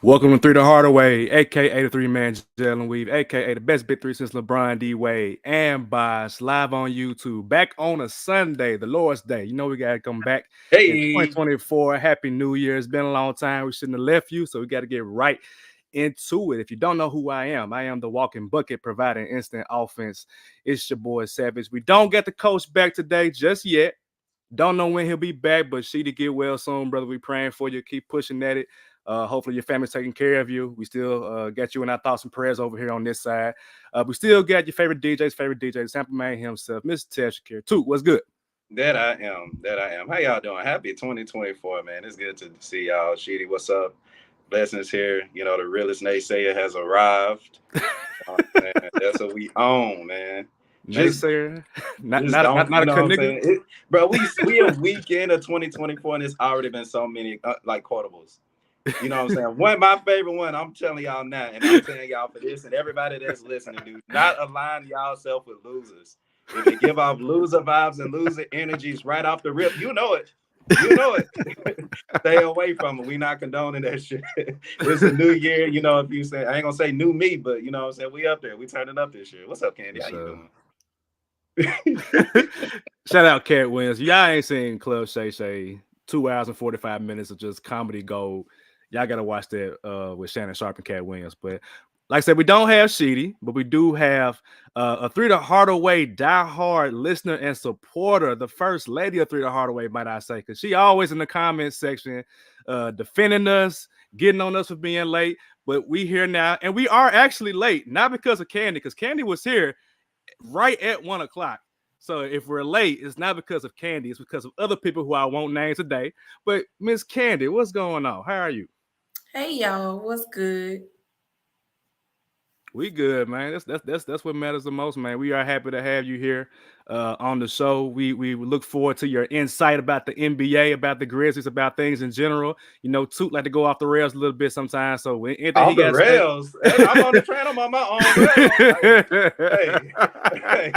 Welcome to Three the Hardaway, aka the Three Man Jalen Weave, aka the best big three since LeBron D Wade, and Boss live on YouTube. Back on a Sunday, the Lord's Day. You know we gotta come back in Hey, 2024. Happy New Year. It's been a long time. We shouldn't have left you, so we got to get right into it. If you don't know who I am the walking bucket providing instant offense. It's your boy Savage. We don't get the coach back today just yet. Don't know when he'll be back, but she to get well soon, brother. We praying for you. Keep pushing at it. Hopefully your family's taking care of you. We still got you in our thoughts and prayers over here on this side. We still got your favorite DJ, Sample Man himself, Mr. Tesh Shakir. Toot, what's good? that I am. That I am. How y'all doing? Happy 2024, man. It's good to see y'all. Sheedy, what's up? Blessings here. You know, the realest naysayer has arrived. That's what we own, man. Just, Naysayer, not just not don't, not, not you a know cut what I'm nigga. saying? Bro, we a weekend of 2024, and it's already been so many, like, quotables. You know what I'm saying? One, my favorite one, I'm telling y'all now, and I'm telling y'all for this, and everybody that's listening, do not align y'all self with losers. If they give off loser vibes and loser energies right off the rip, you know it. You know it. Stay away from it. We not condoning that shit. It's a new year. You know, if you say, I ain't gonna say new me, but you know what I'm saying? We up there. We turning up this year. What's up, Kandi? How you So, doing? shout out Cat Wins. Y'all ain't seen Club Shay Shay 2 hours and 45 minutes of just comedy gold. Y'all gotta watch that with Shannon Sharp and Cat Williams. But like I said, we don't have Sheedy, but we do have a Three the Hardaway diehard listener and supporter, the first lady of Three the Hardaway, might I say, because she always in the comment section defending us, getting on us for being late. But we here now, and we are actually late, not because of Kandi, because Kandi was here right at 1 o'clock. So if we're late, it's not because of Kandi, it's because of other people who I won't name today. But Miss Kandi, what's going on? How are you? Hey y'all, what's good? We good, man. That's what matters the most, man. We are happy to have you here on the show. We look forward to your insight about the NBA, about the Grizzlies, about things in general. You know, Toot like to go off the rails a little bit sometimes. So anything he Off the got to say. rails. Hey, I'm on the train. I'm on my own rails.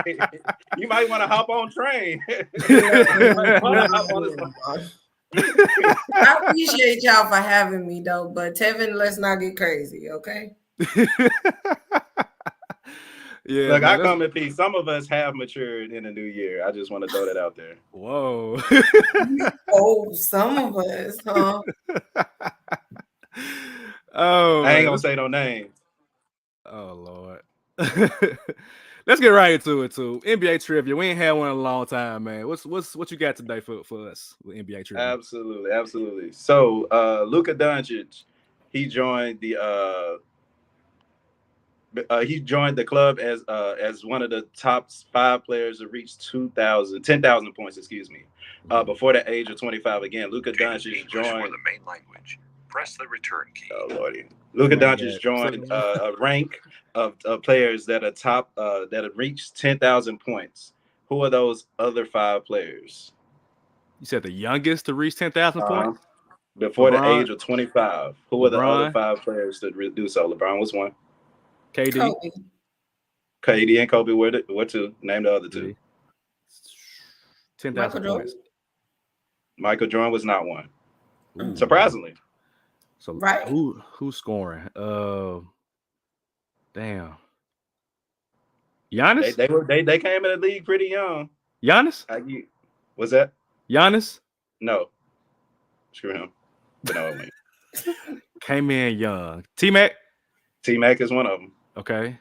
Hey, you might want to hop on train. You might want to hop on this. I appreciate y'all for having me though, but Tevin, let's not get crazy, okay? Yeah, Look, I man. come in peace. Some of us have matured in the new year. I just want to throw that out there. Whoa. Oh, some of us, huh? Oh I ain't man. gonna say no names. Oh Lord. Let's get right into it too. NBA trivia. We ain't had one in a long time, man. What you got today for us with NBA trivia? Absolutely, absolutely. So, Luka Doncic, he joined he joined the club as one of the top 5 players to reach 10,000 points. Excuse me, before the age of 25. Again, Luka Doncic joined the main language. Press the return key. Oh lordy, Luka Doncic joined a rank of players that are top that have reached 10,000 points. Who are those other 5 players? You said the youngest to reach 10,000 Uh, points? before the LeBron, age of 25. Who are the other LeBron, 5 players that do so? LeBron was one. KD. Kobe. KD and Kobe were two. Name the other 2. 10,000 Michael points. Jordan. Michael Jordan was not one. Ooh. Surprisingly. So Right. who's scoring? Damn. Giannis? They came in the league pretty young. Giannis? Was that? Giannis? No. Screw him. But no, I mean. Came in young. T-Mac? T-Mac is one of them. Okay.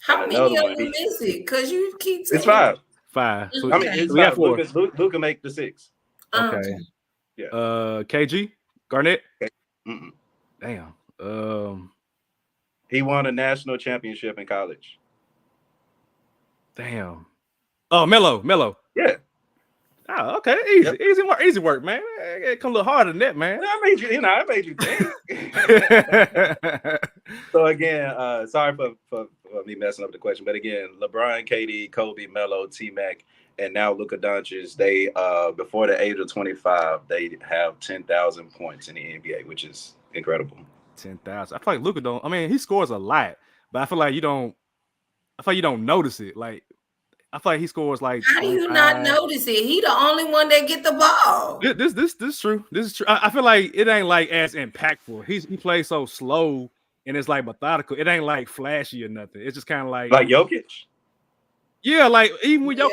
How And many another of one. them is it? Because you keep It's saying 5. So I mean, it's we got 5. 4. Luka make the 6. Okay. okay. Yeah. KG? Garnett? Okay. Mm-mm. Damn. He won a national championship in college. Damn. Oh, Melo. Yeah. Oh, okay. Easy work, man. It come a little harder than that, man. I made you think. So again, sorry for me messing up the question, but again, LeBron, KD, Kobe, Melo, T-Mac, and now Luka Doncic, they before the age of 25, they have 10,000 points in the NBA, which is incredible. 10,000. I feel like Luka don't. I mean, he scores a lot, but I feel like you don't. I feel like you don't notice it. Like I feel like he scores like How do you not 25. notice it? He the only one that get the ball. This is true. This is true. I feel like it ain't like as impactful. He plays so slow and it's like methodical. It ain't like flashy or nothing. It's just kind of like Jokic. yeah, like even with Yeah.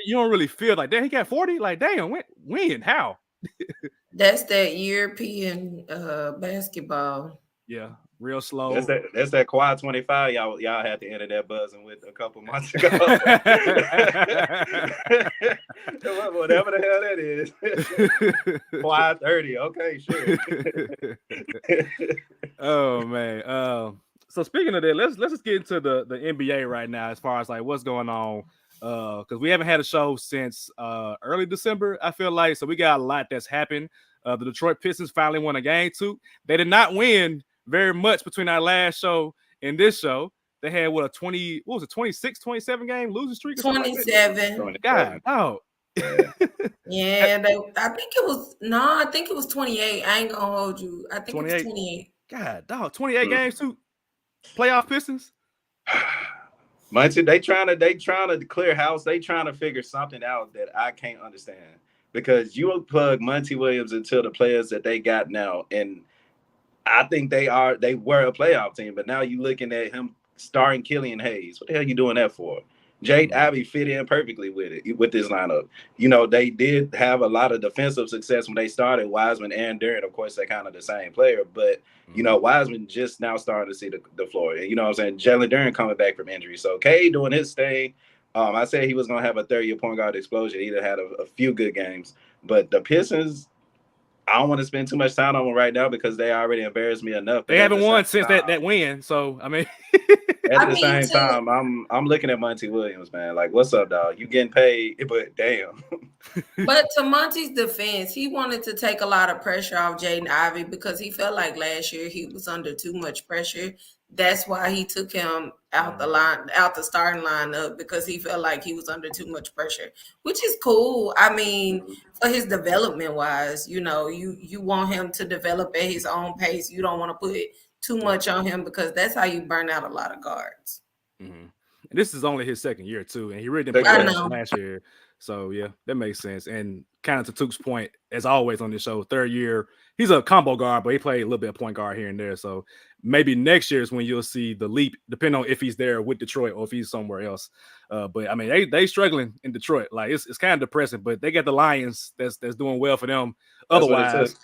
you don't really feel like damn he got 40. Like damn, when how? That's that European basketball. Yeah, real slow. That's that Quad 25 y'all had to enter that buzzing with a couple months ago. Whatever the hell that is. Quad 30. Okay, sure. Oh man. So speaking of that, let's just get into the NBA right now as far as like what's going on. Because we haven't had a show since early December, I feel like. So we got a lot that's happened. The Detroit Pistons finally won a game too. They did not win very much between our last show and this show. They had 26, 27 game losing streak? 27. God, oh. Yeah, I think it was 28. I ain't gonna hold you. I think 28. It was 28. God, dog, 28 games too. Playoff Pistons. Muncie, they trying to clear house. They trying to figure something out that I can't understand. Because you will plug Monty Williams into the players that they got now, and I think they were a playoff team, but now you looking at him starring Killian Hayes. What the hell are you doing that for? Jade Ivey fit in perfectly with this lineup. You know, they did have a lot of defensive success when they started. Wiseman and Durant, of course, they're kind of the same player, but you know, Wiseman just now starting to see the floor. And you know what I'm saying? Jalen Durant coming back from injury. So K doing his thing. I said he was going to have a third-year point guard explosion. He had a few good games. But the Pistons, I don't want to spend too much time on them right now because they already embarrassed me enough. They haven't won since that win. So, I mean. At the same time, I'm looking at Monty Williams, man. Like, what's up, dog? You getting paid, but damn. But to Monty's defense, he wanted to take a lot of pressure off Jaden Ivey because he felt like last year he was under too much pressure. That's why he took him out the starting lineup because he felt like he was under too much pressure, which is cool. I mean, for his development wise, you know, you want him to develop at his own pace. You don't want to put too much on him because that's how you burn out a lot of guards. Mm-hmm. And this is only his second year too, and he really didn't play last year. So yeah, that makes sense. And kind of to Took's point, as always on this show, third year, he's a combo guard, but he played a little bit of point guard here and there. So maybe next year is when you'll see the leap, depending on if he's there with Detroit or if he's somewhere else. But I mean, they struggling in Detroit. Like it's kind of depressing, but they got the Lions that's doing well for them. Otherwise,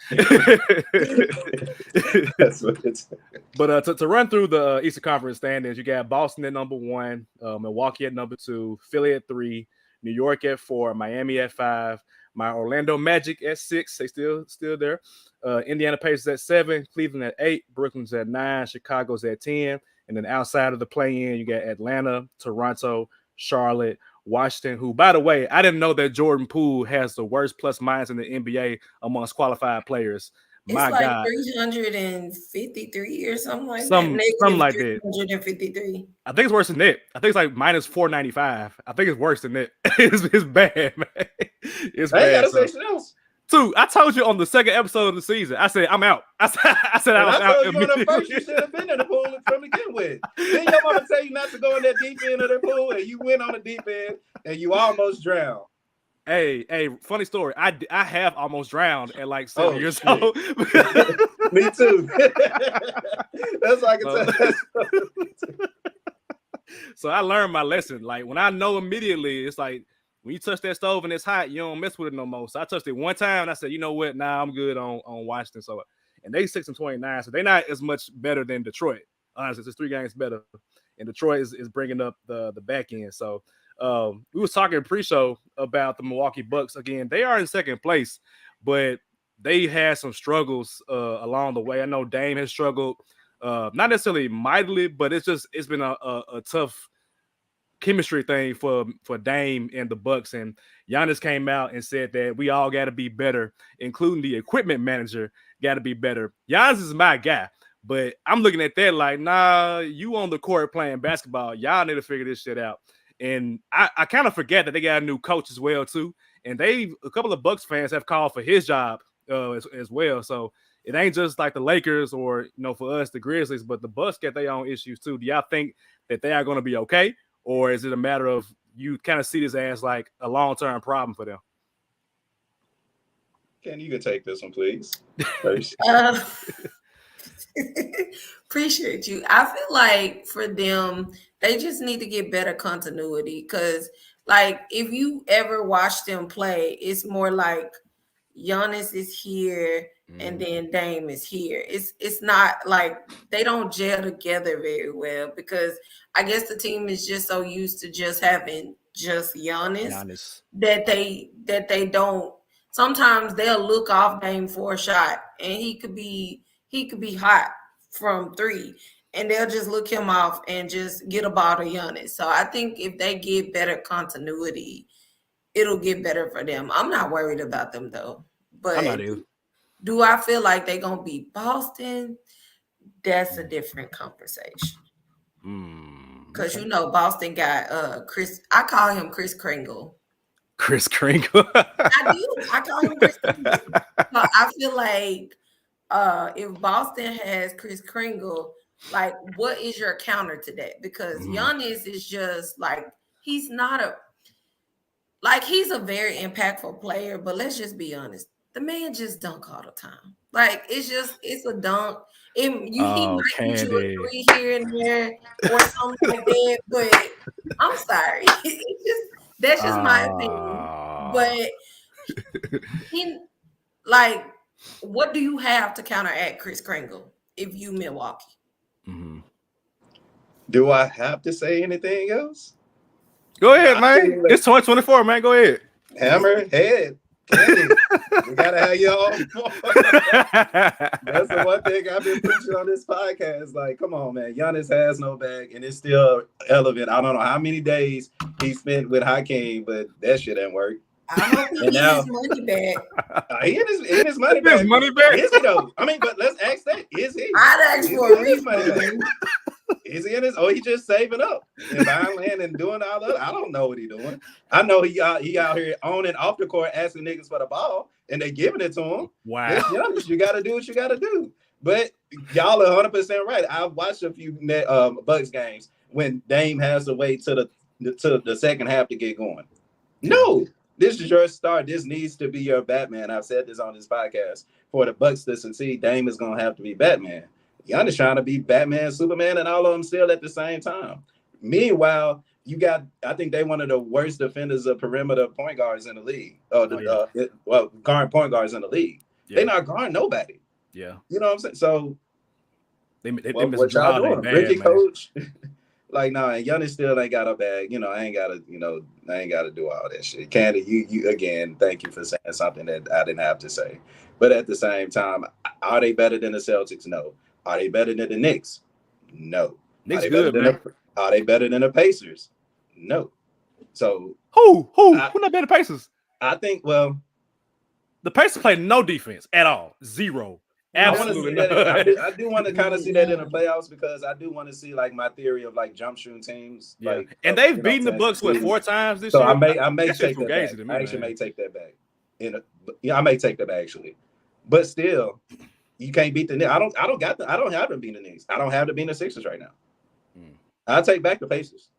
that's what it's. But to run through the Eastern Conference standings, you got Boston at number 1, Milwaukee at number 2, Philly at 3, New York at 4, Miami at 5, my Orlando Magic at 6. They still there. Indiana Pacers at 7, Cleveland at 8, Brooklyn's at 9, Chicago's at 10, and then outside of the play-in, you got Atlanta, Toronto, Charlotte, Washington, who, by the way, I didn't know that Jordan Poole has the worst plus minus in the NBA amongst qualified players. My it's like God, 353 or something like that. Something like that. 353. I think it's worse than that. I think it's like minus 495. I think it's worse than that. It's bad, man. It's bad. Gotta say something else. Two, I told you on the second episode of the season, I said, I'm out. I said, I told you on the first, you should have been in the pool from the begin with. Then your mama tell you not to go in that deep end of the pool, and you went on the deep end, and you almost drowned. Hey, funny story. I have almost drowned at like 7 years old. Me too. That's like So I learned my lesson. Like when I know immediately, it's like when you touch that stove and it's hot, you don't mess with it no more. So I touched it one time and I said, you know what? Nah, I'm good on Washington. So and they 6-29, so they're not as much better than Detroit. Honestly, it's 3 games better. And Detroit is bringing up the back end. So we was talking pre-show about the Milwaukee Bucks. Again, they are in second place, but they had some struggles along the way. I know Dame has struggled, not necessarily mightily, but it's been a tough chemistry thing for Dame and the Bucks. And Giannis came out and said that we all got to be better, including the equipment manager got to be better. Giannis is my guy, but I'm looking at that like, nah, you on the court playing basketball. Y'all need to figure this shit out. And I kind of forget that they got a new coach as well too. And a couple of Bucks fans have called for his job as well. So it ain't just like the Lakers or, for us, the Grizzlies, but the Bucks get their own issues too. Do y'all think that they are going to be okay? Or is it a matter of you kind of see this as like a long-term problem for them? Ken, you can take this one, please. Appreciate you. I feel like for them, they just need to get better continuity because, like, if you ever watch them play, it's more like Giannis is here and then Dame is here. It's not like they don't gel together very well because I guess the team is just so used to just having just Giannis. that they don't. Sometimes they'll look off Dame for a shot and he could be hot from 3 and they'll just look him off and just get a ball to Giannis. So I think if they get better continuity, it'll get better for them. I'm not worried about them though. But I'm not either. Do I feel like they're gonna beat Boston? That's a different conversation. Because you know Boston got Chris. I call him Chris Kringle. Chris Kringle. I do. I call him Chris Kringle. So I feel like if Boston has Chris Kringle, like what is your counter to that? Because Giannis is just like he's a very impactful player, but let's just be honest. The man just dunk all the time. Like it's a dunk. He might shoot you a 3 here and there or something like that. But I'm sorry. That's just my opinion. But what do you have to counteract Chris Kringle if you Milwaukee? Do I have to say anything else? Go ahead, man. It's 2024, man. Go ahead. Hammer, head. Kandi, we gotta have you on. That's the one thing I've been preaching on this podcast. Like, come on, man. Giannis has no bag, and it's still relevant. I don't know how many days he spent with Hakeem, but that shit ain't work. I hope he gets his money back. He in his money back. His money back. Is he though? I mean, but let's ask that. Is he? I'd ask for a refund. Is he in his? Oh, he just saving up and buying land and doing all that. I don't know what he doing. I know he out here on and off the court asking niggas for the ball, and they giving it to him. Wow, Giannis, you got to do what you got to do. But y'all are 100% right. I've watched a few Bucks games when Dame has to wait to the second half to get going. No, this is your start. This needs to be your Batman. I've said this on this podcast. For the Bucks to succeed, Dame is gonna have to be Batman. Giannis trying to be Batman, Superman, and all of them still at the same time. Meanwhile, I think they one of the worst defenders of perimeter point guards in the league. Guard point guards in the league. Yeah. They not guarding nobody. Yeah. You know what I'm saying? So what y'all doing? Ricky coach. Like, no, and Giannis still ain't got a bag. I ain't gotta do all that shit. Kandi, you again, thank you for saying something that I didn't have to say. But at the same time, are they better than the Celtics? No. Are they better than the Knicks? No. Knicks good, man. Are they better than the Pacers? No. So who not better than the Pacers? I think the Pacers play no defense at all. Zero. Absolutely. I do want to kind of see that in the playoffs because I do want to see like my theory of like jump shooting teams. Yeah. Like, and they've beaten the Bucks 4 times this year. So I may take that back. I actually may take that back. I may take that back actually. But still, you can't beat the Knicks. I don't have to beat the Knicks. I don't have to beat the Sixers right now. I'll take back the Pacers.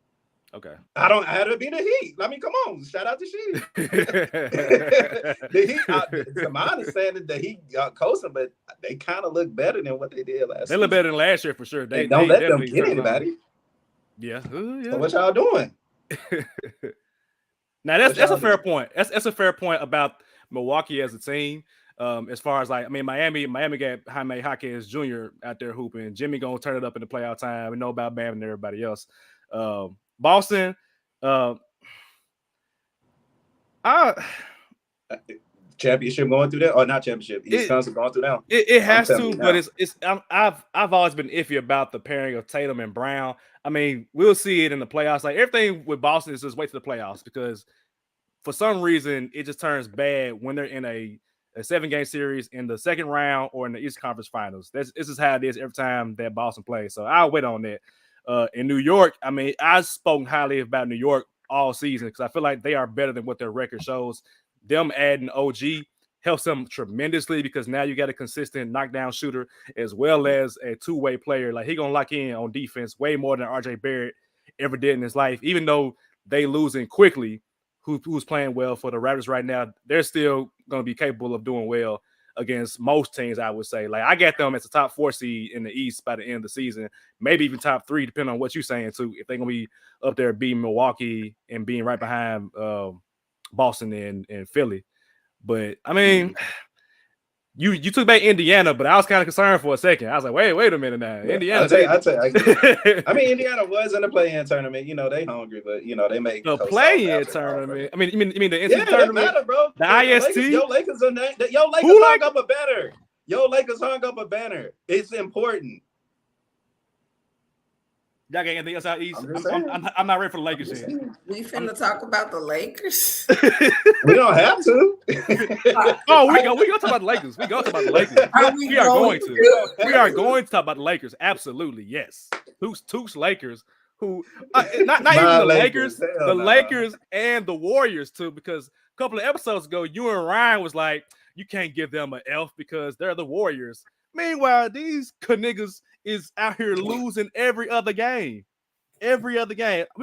Okay. I don't have to beat the Heat. I mean, come on. Shout out to Sheedy. The Heat, to my understanding, the Heat coached them, but they kind of look better than what they did last season. They look better than last year for sure. They don't let them get anybody. Yeah. So what y'all doing? Now that's a fair point. That's a fair point about Milwaukee as a team. As far as Miami got Jaime Jaquez Jr. out there hooping. Jimmy gonna turn it up in the playoff time. We know about Bam and everybody else. Boston, championship going through that, or not championship? East Coast going through that. It has to, but I've always been iffy about the pairing of Tatum and Brown. I mean, we'll see it in the playoffs. Like everything with Boston is just wait to the playoffs because for some reason it just turns bad when they're in a 7-game series in the second round or in the Eastern Conference Finals. This is how it is every time that Boston plays. So I'll wait on that. In New York, I mean, I've spoken highly about New York all season because I feel like they are better than what their record shows. Them adding OG helps them tremendously because now you got a consistent knockdown shooter as well as a two-way player. Like he gonna lock in on defense way more than RJ Barrett ever did in his life. Even though they losing quickly, who's playing well for the Raptors right now, they're still going to be capable of doing well against most teams, I would say. Like, I got them as a top 4 seed in the East by the end of the season, maybe even top 3, depending on what you're saying, too, if they're going to be up there beating Milwaukee and being right behind Boston and Philly. But, I mean, you took back Indiana, but I was kind of concerned for a second. I was like, wait a minute now. Indiana. I mean, Indiana was in the play-in tournament. You know, they hungry, but, you know, they make the play-in tournament. I mean, you mean the NCAA tournament? Matter, bro. The IST? Lakers hung up a banner. Lakers hung up a banner. It's important. Y'all got anything else out east? I'm not ready for the Lakers yet. We finna talk about the Lakers. We don't have to. Oh, we gonna talk about the Lakers. We gonna talk about the Lakers. We are going to. We are going to talk about the Lakers. Absolutely, yes. Who's Lakers? Who? Not even the Lakers. The Lakers and the Warriors too. Because a couple of episodes ago, you and Ryan was like, you can't give them an F because they're the Warriors. Meanwhile, these niggas is out here losing every other game. We're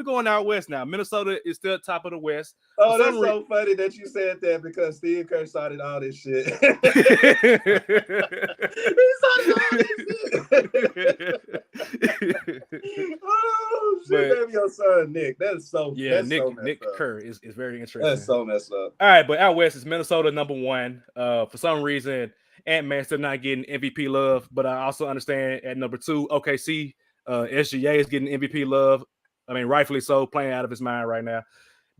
going out west now. Minnesota is still top of the West. Oh, that's so funny that you said that because Steve Kerr started all this shit. He started all this shit. Oh, shit, baby, your son, Nick. That's so Nick Kerr is very interesting. That's so messed up. All right, but out west is Minnesota #1. For some reason, Ant-Man still not getting MVP love, but I also understand at number 2, OKC, SGA is getting MVP love. I mean, rightfully so, playing out of his mind right now.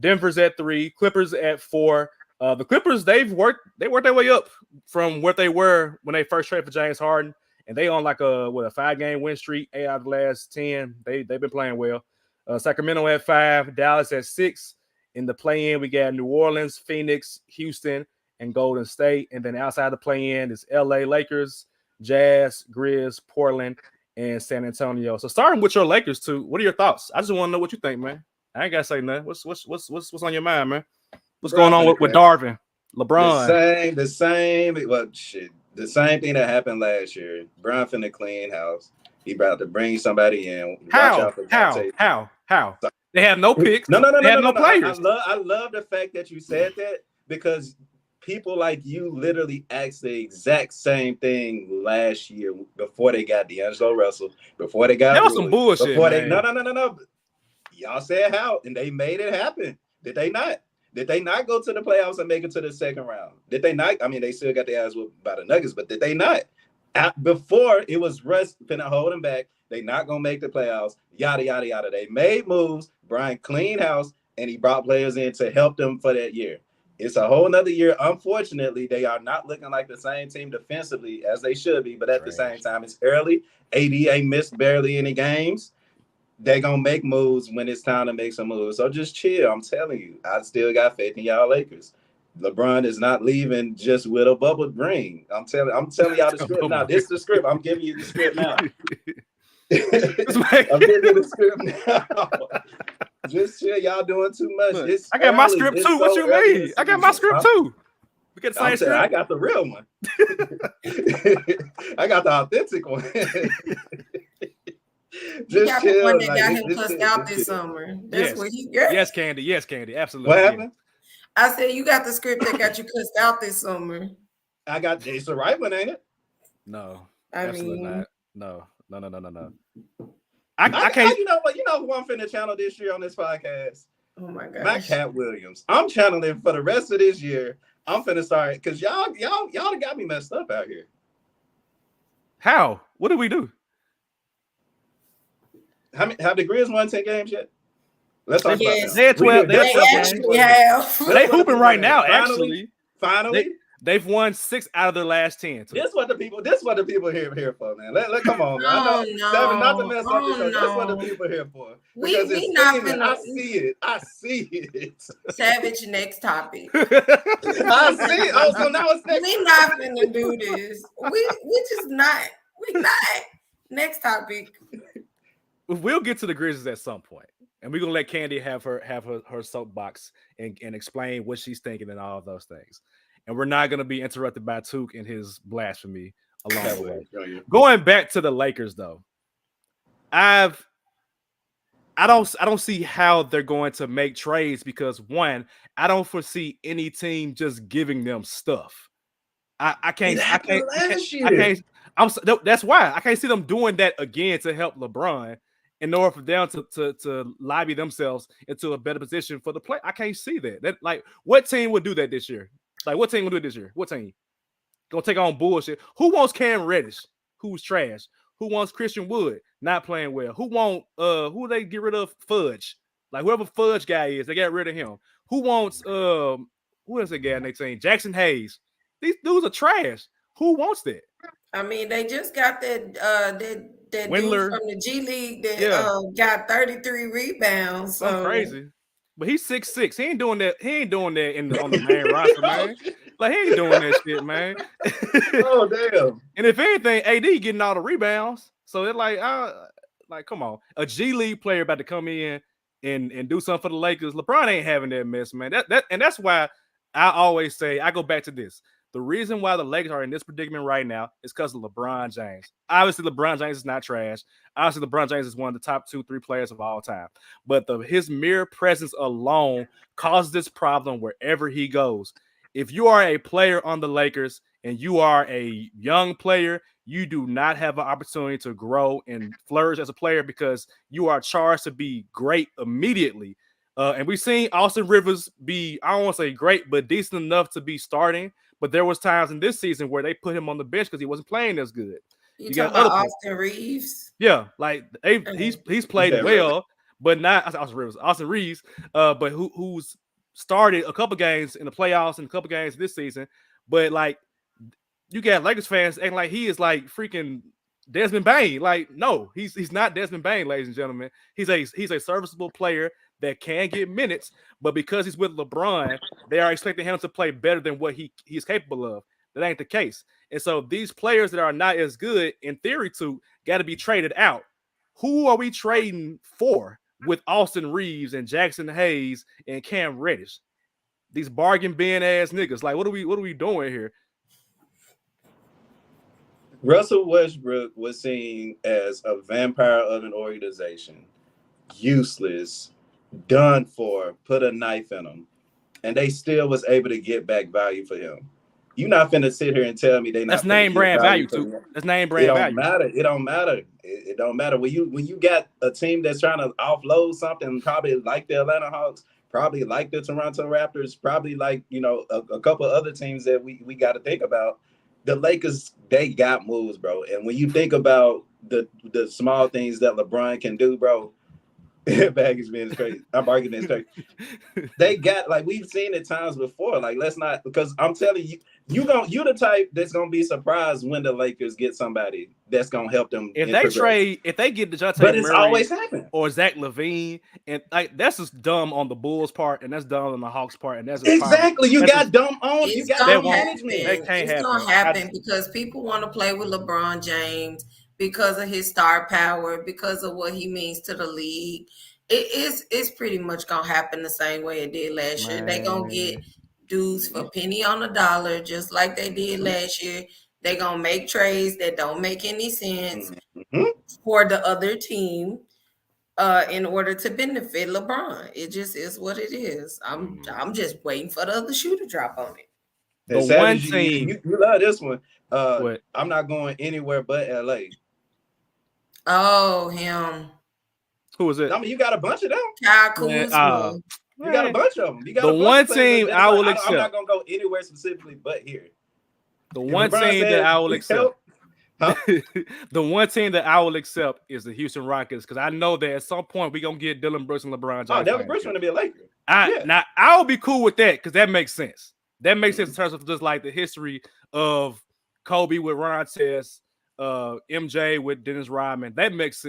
Denver's at 3, Clippers at 4. The Clippers, they worked their way up from what they were when they first traded for James Harden, and they on like a 5-game win streak, 8 out of the last 10. They've been playing well. Sacramento at 5, Dallas at 6. In the play-in, we got New Orleans, Phoenix, Houston, and Golden State. And then outside the play-in is LA Lakers, Jazz, Grizz, Portland, and San Antonio. So starting with your Lakers too, what are your thoughts? I just want to know what you think, man. I ain't gotta say nothing. What's on your mind, man? What's going on with Darvin, LeBron? The same thing that happened last year. Bron finna clean house. He about to bring somebody in. How? They have no picks. No. They have no players. I love the fact that you said that because people like you literally asked the exact same thing last year before they got D'Angelo Russell, before they got that was some bullshit. No. Y'all said how, and they made it happen. Did they not? Did they not go to the playoffs and make it to the second round? Did they not? I mean, they still got their ass whooped by the Nuggets, but did they not? Before it was Russ finna hold them back. They not gonna make the playoffs. Yada yada yada. They made moves. Brian cleaned house, and he brought players in to help them for that year. It's a whole nother year. Unfortunately, they are not looking like the same team defensively as they should be. But at the same time, it's early. AD ain't missed barely any games. They're going to make moves when it's time to make some moves. So just chill. I'm telling you, I still got faith in y'all Lakers. LeBron is not leaving just with a bubble ring. I'm telling y'all the script now. This is the script. I'm giving you the script now. I'm giving you the script now. Just chill. Y'all doing too much. I got my script too. What you mean? I got my script too. We got the same script. I got the real one. I got the authentic one. You got the one that got him cussed out this summer. That's what he got. Yes, Kandi. Absolutely. What happened? I said you got the script that got you cussed out this summer. I got Jason right one, ain't it? No. Absolutely not. No. I can't. You know who I'm finna channel this year on this podcast? Oh my gosh. My Cat Williams. I'm channeling for the rest of this year. I'm finna start because y'all got me messed up out here. How? What did we do? Have the Grizz won 10 games yet? Let's talk about that. They had 12. They actually have. They hooping right now. Actually, finally, they've won 6 out of their last 10. This what the people here for, man. Let come on, man. No, Seven, not to mess up the show. That's what the people here for. Because I see it. Savage, next topic. I see it. Oh, so now it's next. We not finna do this. We just not. We not. Next topic. We'll get to the Grizzlies at some point, and we're gonna let Kandi have her soapbox and explain what she's thinking and all of those things. And we're not gonna be interrupted by Took and his blasphemy along the way. Going back to the Lakers, though, I don't see how they're going to make trades because one, I don't foresee any team just giving them stuff. I It can't I happened can't I can't last I year. can't that's why I can't see them doing that again to help LeBron in order for them to lobby themselves into a better position for the play. I can't see that. That like what team would do that this year? Like what team would do it this year? What team? Gonna take on bullshit. Who wants Cam Reddish? Who's trash? Who wants Christian Wood not playing well? Who they get rid of? Fudge. Like whoever Fudge guy is, they got rid of him. Who wants who is that guy on their team? Jackson Hayes. These dudes are trash. Who wants that? I mean, they just got that dude Windler. from the G League that Yeah, got 33 rebounds. something So crazy. But he's 6'6". He ain't doing that. He ain't doing that on the main roster, man. Like he ain't doing that shit, man. Oh damn! And if anything, AD getting all the rebounds. So it's like come on, a G League player about to come in and do something for the Lakers. LeBron ain't having that mess, man. That's why I always say I go back to this. The reason why the Lakers are in this predicament right now is because of LeBron James. Obviously, LeBron James is not trash. Obviously, LeBron James is one of the top 2-3 players of all time. But his mere presence alone causes this problem wherever he goes. If you are a player on the Lakers and you are a young player, you do not have an opportunity to grow and flourish as a player because you are charged to be great immediately. And we've seen Austin Rivers be, I don't want to say great, but decent enough to be starting. But there was times in this season where they put him on the bench because he wasn't playing as good. you got talking about other Austin Reeves? yeah, like he's played Yeah, well, but not Austin Reeves, but who's started a couple games in the playoffs and a couple games this season. But like you got Lakers fans acting like he is like freaking Desmond Bain. Like, no, he's not Desmond Bain, ladies and gentlemen. He's a serviceable player that can get minutes, but because he's with LeBron, they are expecting him to play better than what he's capable of. That ain't the case. And so these players that are not as good, in theory, got to be traded out. Who are we trading for with Austin Reeves and Jackson Hayes and Cam Reddish? These bargain bin ass niggas. Like, what are we doing here? Russell Westbrook was seen as a vampire of an organization, useless, done for, put a knife in him, and they still was able to get back value for him. You're not finna sit here and tell me they not. That's name brand value too. That's name brand value. It don't matter. It don't matter when you got a team that's trying to offload something, probably like the Atlanta Hawks, probably like the Toronto Raptors, probably like a couple other teams that we got to think about. The Lakers, they got moves, bro. And when you think about the small things that LeBron can do, bro, baggage being crazy. I'm arguing this crazy. They got, like, we've seen it times before. Like, let's not, because I'm telling you, you're the type that's gonna be surprised when the Lakers get somebody that's gonna help them. If they get DeJounte but it's Murray always happened. Or Zach LaVine, and like that's just dumb on the Bulls' part, and that's dumb on the Hawks' part, and that's exactly you got dumb on. You got dumb management. It's gonna happen because people want to play with LeBron James because of his star power, because of what he means to the league. It's pretty much gonna happen the same way it did last year. They gonna get dudes for penny on a dollar, just like they did last year. They gonna make trades that don't make any sense for the other team in order to benefit LeBron. It just is what it is. I'm just waiting for the other shoe to drop on it. The one team you love this one. I'm not going anywhere but LA. Oh, him. Who is it? I mean, you got a bunch of them. Kyle Kuzma. You got a bunch of them. You got the one team I will accept. I'm not gonna go anywhere specifically, but here. The one team that I will accept. Huh? The one team that I will accept is the Houston Rockets because I know that at some point we're gonna get Dylan Brooks and LeBron James. Oh, Dylan Brooks want to be a Laker. Now I will be cool with that because that makes sense. That makes sense in terms of just like the history of Kobe with Ron Artest, MJ with Dennis Rodman. That makes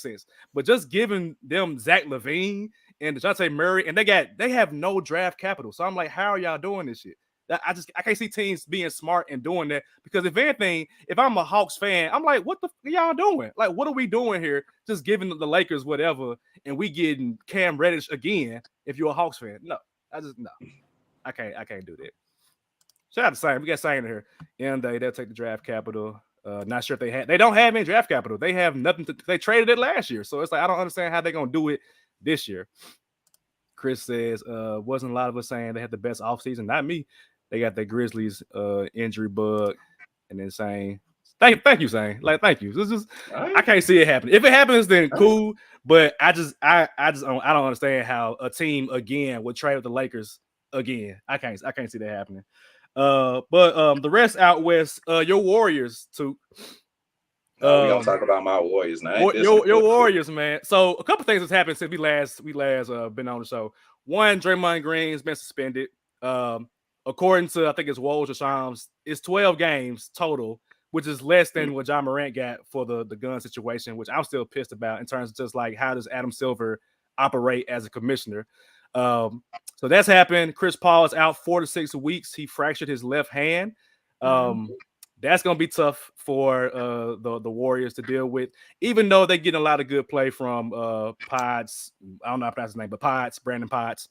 sense. But just giving them Zach LaVine and DeJounte Murray, and they have no draft capital. So I'm like, how are y'all doing this shit? I can't see teams being smart and doing that because if anything, if I'm a Hawks fan, I'm like, what the y'all doing? Like, what are we doing here? Just giving the Lakers whatever, and we getting Cam Reddish again. If you're a Hawks fan, no, I can't do that. Shout out to Sain. We got Sain in here. And they'll take the draft capital. Not sure if they don't have any draft capital. They have nothing. They traded it last year, so it's like I don't understand how they're gonna do it this year. Chris says, wasn't a lot of us saying they had the best offseason? Not me. They got the Grizzlies injury bug, and then saying thank you, saying like thank you. This is Right. I can't see it happening. If it happens, then cool. But I don't understand how a team again would trade with the Lakers again. I can't see that happening. But the rest out west, your Warriors too. We gonna talk about my Warriors now. Your Warriors, man. So a couple things has happened since we last been on the show. One, Draymond Green's been suspended. According to I think it's Woj or Shams, it's 12 games total, which is less than what John Morant got for the gun situation, which I'm still pissed about in terms of just like how does Adam Silver operate as a commissioner. So that's happened. Chris Paul is out 4 to 6 weeks. He fractured his left hand. That's going to be tough for the Warriors to deal with, even though they're getting a lot of good play from Pods. I don't know if that's his name, but Pods, Brandon Pods.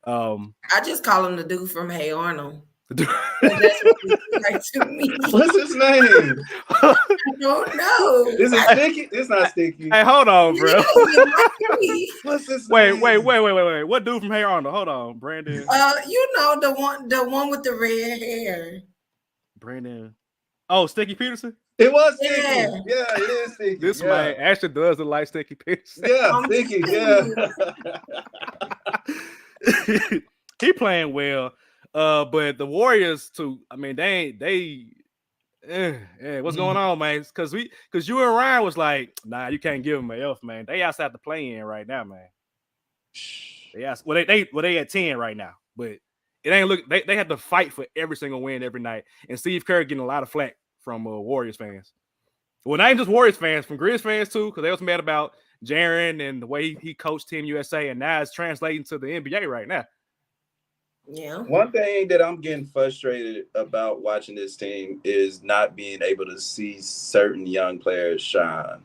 I just call him the dude from Hey Arnold. That's what he like to me. What's his name? I don't know. Is it Sticky? It's not Sticky. Hey, hold on, bro. What's his wait. name? What dude from Hey Arnold? Hold on, Brandon. You know the one with the red hair. Brandon. Oh, Sticky Peterson? It was Sticky. Yeah, it is Sticky. This man actually does look like Sticky Peterson. Yeah, Sticky, yeah. He playing well. But the Warriors too, I mean, what's going on, man? Because you and Ryan was like, nah, you can't give them an F, man. They outside the play-in right now, man. They at 10 right now, but it ain't look. They have to fight for every single win every night. And Steve Kerr getting a lot of flack from Warriors fans. Well, not even just Warriors fans, from Grizz fans too, because they was mad about Jaren and the way he coached Team USA, and now it's translating to the NBA right now. Yeah. One thing that I'm getting frustrated about watching this team is not being able to see certain young players shine.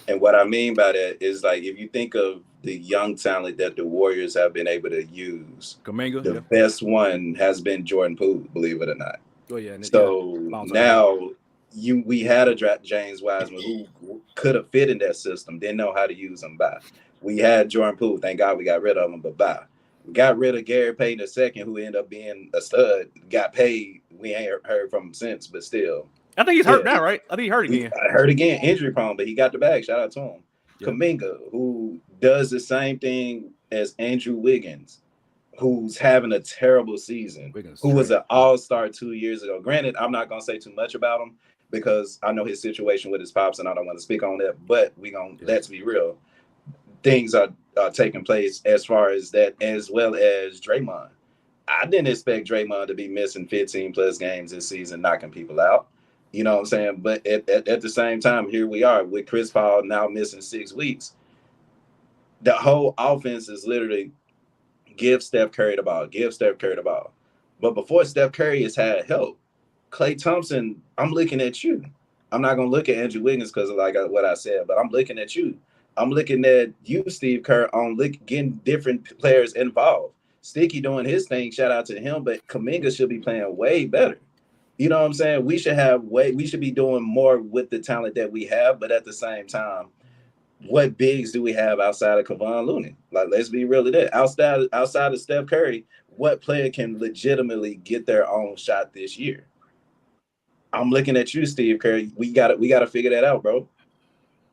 And what I mean by that is, like, if you think of the young talent that the Warriors have been able to use, Kuminga, the best one has been Jordan Poole, believe it or not. Oh yeah. So now we had a draft James Wiseman who could have fit in that system, didn't know how to use him. We had Jordan Poole. Thank God we got rid of him, but we got rid of Gary Payton II, who ended up being a stud, got paid. We ain't heard from him since, but still. I think he's hurt now, right? I think he hurt again. Hurt again, injury prone, but he got the bag. Shout out to him. Yep. Kuminga, who does the same thing as Andrew Wiggins, who's having a terrible season, who was an all-star 2 years ago. Granted, I'm not going to say too much about him because I know his situation with his pops and I don't want to speak on that, but let's be real. Things are taking place as far as that, as well as Draymond. I didn't expect Draymond to be missing 15 plus games this season, knocking people out. You know what I'm saying? But at the same time, here we are with Chris Paul now missing 6 weeks. The whole offense is literally give Steph Curry the ball, give Steph Curry the ball. But before Steph Curry has had help, Klay Thompson, I'm looking at you. I'm not going to look at Andrew Wiggins because of like what I said, but I'm looking at you. I'm looking at you, Steve Kerr, on getting different players involved. Sticky doing his thing, shout out to him, but Kuminga should be playing way better. You know what I'm saying? We should be doing more with the talent that we have, but at the same time, what bigs do we have outside of Kevon Looney? Like, let's be real to that. Outside of Steph Curry, what player can legitimately get their own shot this year? I'm looking at you, Steve Kerr. We gotta figure that out, bro.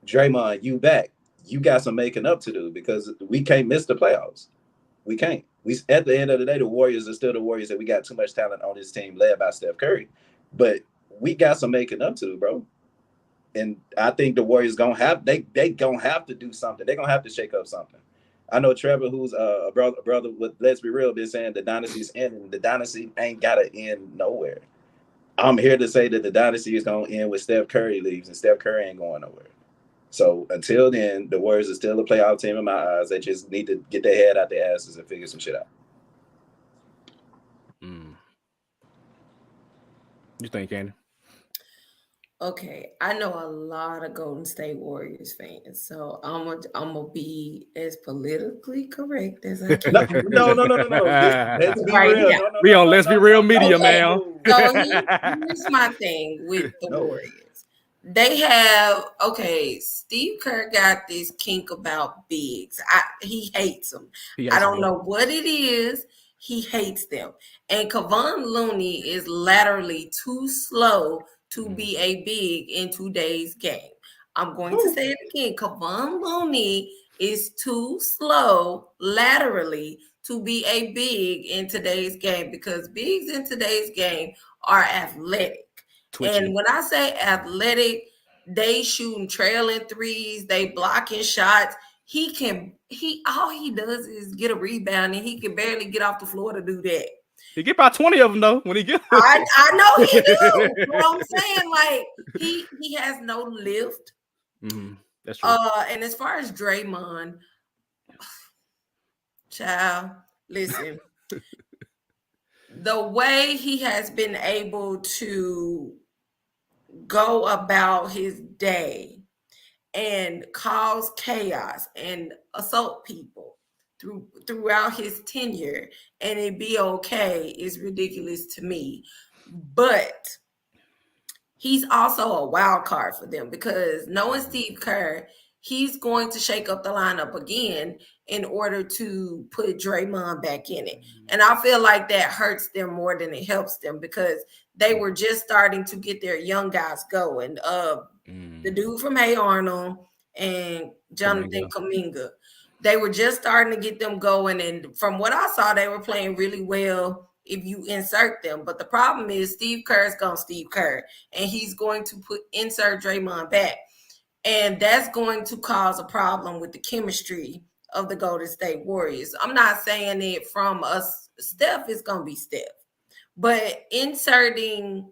Draymond, you back. You got some making up to do because we can't miss the playoffs. We can't. At the end of the day, the Warriors are still the Warriors, and we got too much talent on this team led by Steph Curry. But we got some making up to do, bro. And I think the Warriors gonna have to do something. They're gonna have to shake up something. I know Trevor, who's a brother with Let's Be Real, been saying the dynasty's ending. The dynasty ain't gotta end nowhere. I'm here to say that the dynasty is gonna end with Steph Curry leaves, and Steph Curry ain't going nowhere. So until then, the Warriors are still a playoff team in my eyes. They just need to get their head out their asses and figure some shit out. You think, Kandi? Okay, I know a lot of Golden State Warriors fans, so I'm gonna be as politically correct as I can. No. Let's be real. We on Let's Be Real media, man. So here's my thing with the Warriors. They have Steve Kerr got this kink about bigs. He hates them. I don't know what it is. He hates them. And Kevon Looney is laterally too slow to be a big in today's game. I'm going to say it again. Kevon Looney is too slow laterally to be a big in today's game because bigs in today's game are athletic. Twitchy. And when I say athletic, they shooting trailing threes, they blocking shots. All he does is get a rebound and he can barely get off the floor to do that. He get about 20 of them though when he get. I know he do. You know what I'm saying? Like he has no lift. Mm-hmm. That's true. And as far as Draymond, child, listen. The way he has been able to go about his day and cause chaos and assault people throughout his tenure and it be okay is ridiculous to me. But he's also a wild card for them because knowing Steve Kerr, he's going to shake up the lineup again in order to put Draymond back in it. And I feel like that hurts them more than it helps them because they were just starting to get their young guys going. The dude from Hey Arnold and Jonathan Kuminga. They were just starting to get them going. And from what I saw, they were playing really well if you insert them. But the problem is Steve Kerr's gone Steve Kerr. And he's going to insert Draymond back. And that's going to cause a problem with the chemistry of the Golden State Warriors. I'm not saying it from us. Steph is going to be Steph. But inserting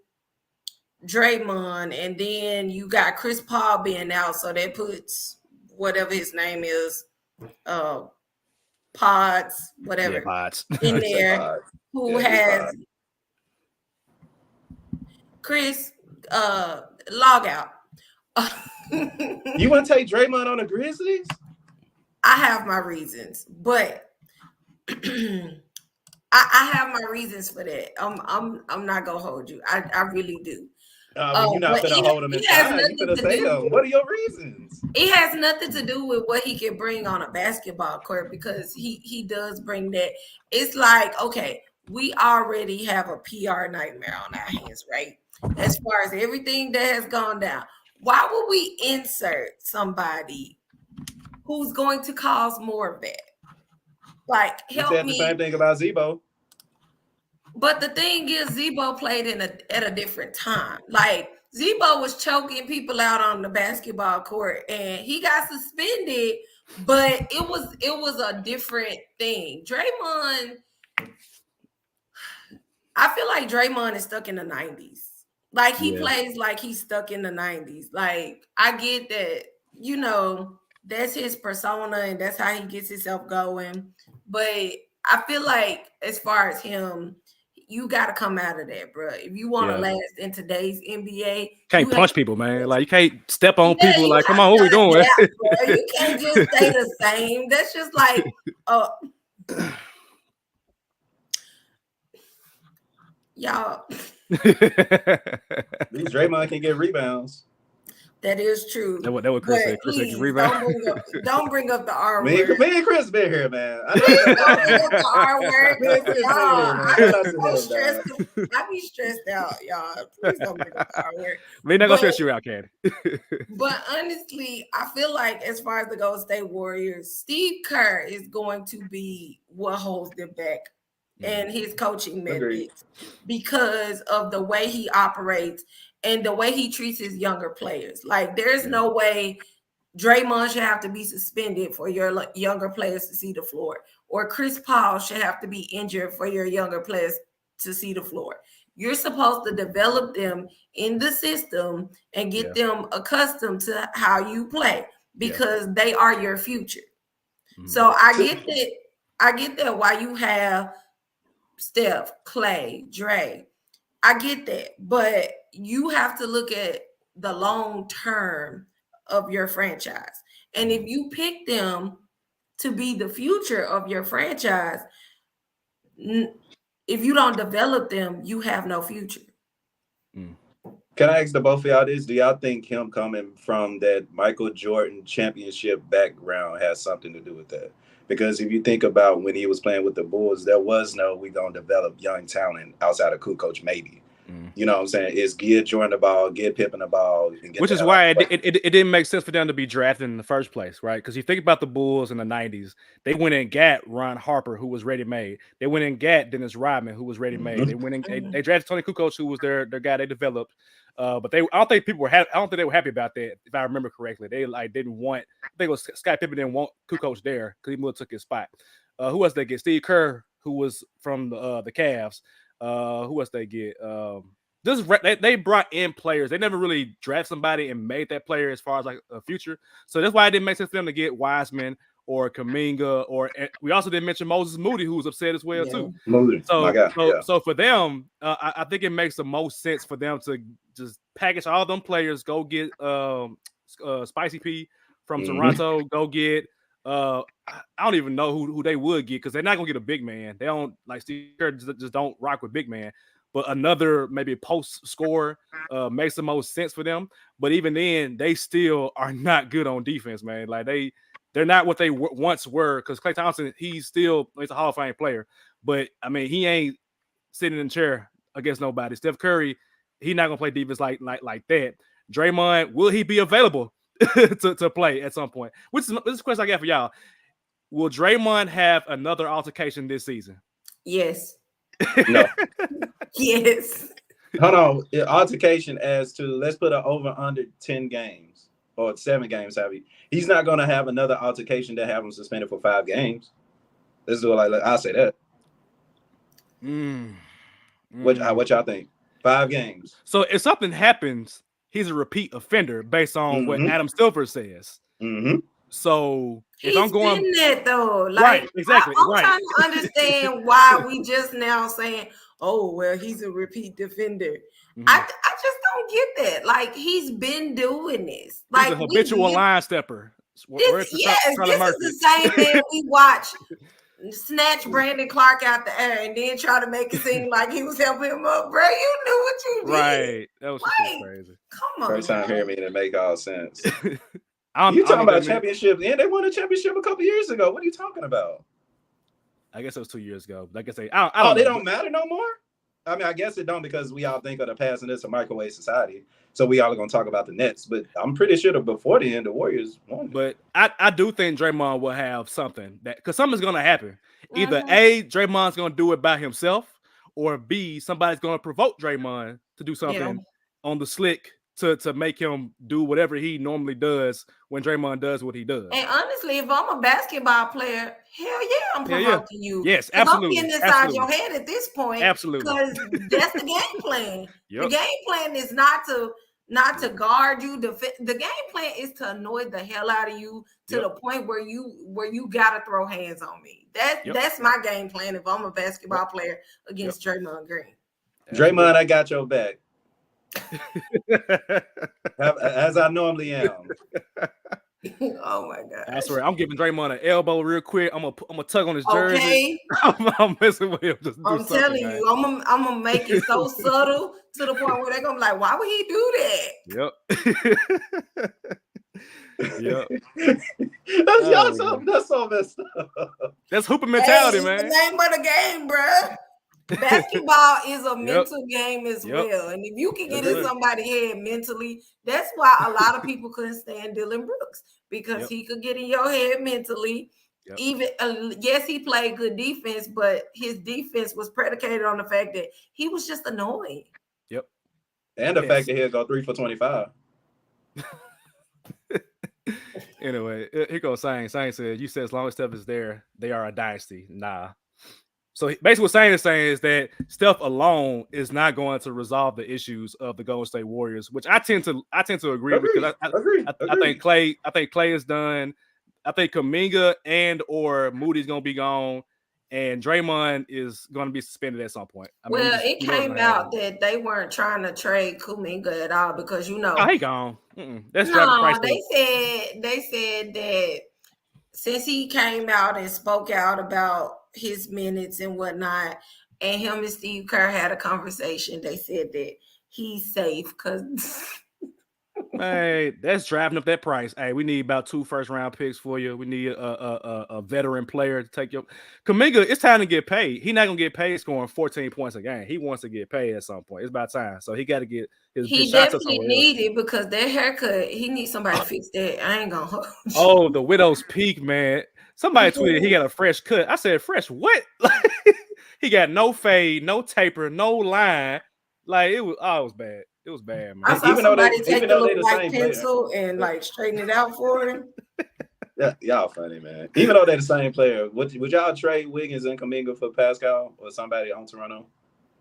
Draymond and then you got Chris Paul being out, so that puts whatever his name is, Pods, whatever, Pods. in there, who has Chris log out. You want to take Draymond on the Grizzlies? I have my reasons, but I have my reasons for that. I'm not gonna hold you. I really do. You're not gonna hold him inside. You're gonna say them. What are your reasons? It has nothing to do with what he can bring on a basketball court because he does bring that. It's like, okay, we already have a PR nightmare on our hands, right? As far as everything that has gone down. Why would we insert somebody who's going to cause more of that? Like, help me. You said the same thing about Zebo. But the thing is, Zebo played at a different time. Like, Zebo was choking people out on the basketball court, and he got suspended. But it was a different thing. Draymond, I feel like Draymond is stuck in the 90s. Like, he plays like he's stuck in the 90s. Like, I get that, you know, that's his persona and that's how he gets himself going. But I feel like as far as him, you got to come out of that, bro. If you want to last in today's NBA. Can't punch people, man. Like, you can't step on people. Like, come on, what we doing? You can't just stay the same. That's just like, y'all. At least Draymond can get rebounds. That is true. That what Chris said. Chris said rebound. Don't bring up the R word. Me and Chris been here, man. Don't bring up the R word. I be stressed out, y'all. Please don't bring up the R word. We're not gonna stress you out, Kandi. But honestly, I feel like as far as the Golden State Warriors, Steve Kerr is going to be what holds them back. And his coaching methods because of the way he operates and the way he treats his younger players. Like, there's no way Draymond should have to be suspended for your younger players to see the floor, or Chris Paul should have to be injured for your younger players to see the floor. You're supposed to develop them in the system and get them accustomed to how you play because they are your future. So I get that why you have Steph, Clay, Dre. I get that. But you have to look at the long term of your franchise. And if you pick them to be the future of your franchise, if you don't develop them, you have no future. Can I ask the both of y'all this? Do y'all think him coming from that Michael Jordan championship background has something to do with that? Because if you think about when he was playing with the Bulls, there was no we gonna develop young talent outside of Kukoc, maybe. You know what I'm saying? It's get Jordan the ball, get Pippen the ball, and get which the is hell out why of the way. it didn't make sense for them to be drafted in the first place, right? Because you think about the Bulls in the 90s, they went and got Ron Harper, who was ready-made. They went and got Dennis Rodman, who was ready-made. They went and they drafted Tony Kukoc, who was their guy they developed. But I don't think people were happy. I don't think they were happy about that, if I remember correctly. They didn't want. I think it was Scott Pippen didn't want Kukoc there because he would have took his spot. Who else they get? Steve Kerr, who was from the Cavs. Who else they get? They brought in players. They never really drafted somebody and made that player as far as like a future. So that's why it didn't make sense for them to get Wiseman or Kuminga, or we also didn't mention Moses Moody, who was upset as well too. Moody, my guy. So for them, I think it makes the most sense for them to just package all them players. Go get Spicy P from Toronto. Go get I don't even know who they would get because they're not gonna get a big man. They don't like Steve Kerr just don't rock with big man. But another maybe post scorer makes the most sense for them. But even then, they still are not good on defense, man. Like they're not what they once were. Because Klay Thompson, he's a Hall of Fame player, but I mean he ain't sitting in the chair against nobody. Steph Curry, he's not gonna play defense like that. Draymond, will he be available to play at some point? This is a question I got for y'all. Will Draymond have another altercation this season? Yes. No. Yes. Hold on. Altercation as to let's put an over under 10 games or 7 games. He's not going to have another altercation that have him suspended for 5 games. Let's do it like I'll say that. What y'all think? 5 games. So if something happens, he's a repeat offender based on what Adam Silver says. So if I'm going, been that though, like right, exactly. I'm trying to understand why we just now saying, "Oh, well, he's a repeat defender." I just don't get that. Like he's been doing this. Like he's a habitual line stepper. This is the same man we watch snatch Brandon Clark out the air and then try to make it seem like he was helping him up, bro. You knew what you did. Right. That was just crazy. Come on. First time hearing me to make all sense. You talking about championships? And they won a championship a couple years ago. What are you talking about? I guess it was 2 years ago. Like I say, I don't know. They don't matter no more? I mean, I guess it don't because we all think of the past and it's a microwave society. So we all are going to talk about the Nets. But I'm pretty sure that before the end, the Warriors won. But I do think Draymond will have something because something's going to happen. Either A, Draymond's going to do it by himself, or B, somebody's going to provoke Draymond to do something on the slick to make him do whatever he normally does when Draymond does what he does. And honestly, if I'm a basketball player, hell yeah, I'm provoking you. Yes, absolutely. I'm getting inside your head at this point. Absolutely. Because that's the game plan. The game plan is not to guard you. The game plan is to annoy the hell out of you to the point where you gotta throw hands on me. That's my game plan if I'm a basketball player against Draymond Green. Draymond, I got your back. As I normally am. Oh my god! I swear, I'm giving Draymond an elbow real quick. I'm gonna tug on his jersey. Okay. I'm messing with him. I'm telling you, I'm gonna make it so subtle to the point where they're gonna be like, "Why would he do that?" That's so messed up. That's hooping mentality, man. The name of the game, bro. Basketball is a mental game as well. And if you can get in somebody's head mentally, that's why a lot of people couldn't stand Dylan Brooks because he could get in your head mentally. Even yes, he played good defense, but his defense was predicated on the fact that he was just annoying. And the fact that he'll go 3 for 25. Anyway, here goes Sang. Sang said, "You said as long as Steph is there, they are a dynasty." Nah. So basically what Sang is saying is that Steph alone is not going to resolve the issues of the Golden State Warriors, which I tend to agree because I think Klay is done. I think Kuminga and or Moody's going to be gone, and Draymond is going to be suspended at some point. It came out that they weren't trying to trade Kuminga at all because he gone. That's no. They said that since he came out and spoke out about his minutes and whatnot, and him and Steve Kerr had a conversation, they said that he's safe because Man, that's driving up that price. Hey, we need about 2 first-round picks for you. We need a veteran player to take your Kuminga. It's time to get paid. He's not gonna get paid scoring 14 points a game. He wants to get paid at some point. It's about time. So he got to get his he shots up definitely somewhere else. need it because that haircut, he needs somebody to fix that. I ain't gonna hold you. Oh, the widow's peak, man. Somebody tweeted he got a fresh cut. I said, fresh what? Like, he got no fade, no taper, no line. Like it was bad. It was bad, man. I saw somebody take the little white pencil and like straighten it out for him. Yeah, y'all funny, man. Even though they're the same player, would y'all trade Wiggins and Kuminga for Pascal or somebody on Toronto?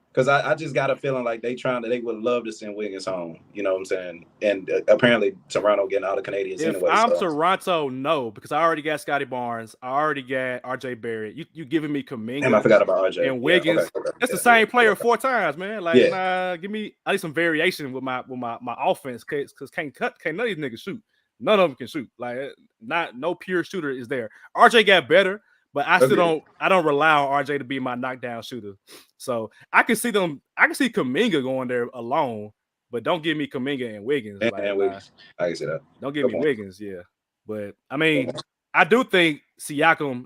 Because I just got a feeling like they would love to send Wiggins home. You know what I'm saying? And apparently Toronto getting all the Canadians anyway. If I'm Toronto, no, because I already got Scotty Barnes. I already got RJ Barrett. You giving me Kuminga? Damn, I forgot about RJ and Wiggins. Okay. That's the same player 4 times, man. Like, nah, give me I need some variation with my offense because can't none of these niggas shoot. None of them can shoot. Like, no pure shooter is there. RJ got better. But I still don't rely on RJ to be my knockdown shooter. So I can see Kuminga going there alone, but don't give me Kuminga and Wiggins. And Wiggins. I can see that. Don't give me Wiggins, yeah. But I mean, I do think Siakam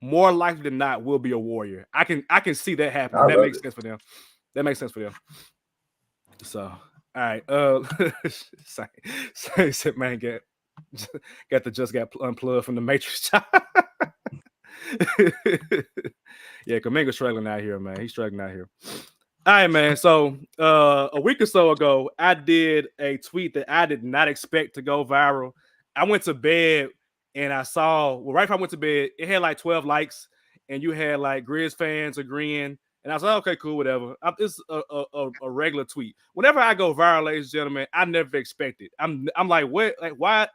more likely than not will be a Warrior. I can see that happening. That makes sense for them. That makes sense for them. So all right. Said man got unplugged from the Matrix. Yeah, Kuminga's struggling out here, man. He's struggling out here. All right, man. So a week or so ago, I did a tweet that I did not expect to go viral. I went to bed and I saw, right before I went to bed, it had like 12 likes, and you had like Grizz fans agreeing. And I was like, okay, cool, whatever. It's a regular tweet. Whenever I go viral, ladies and gentlemen, I never expect it. I'm like, what? Like, why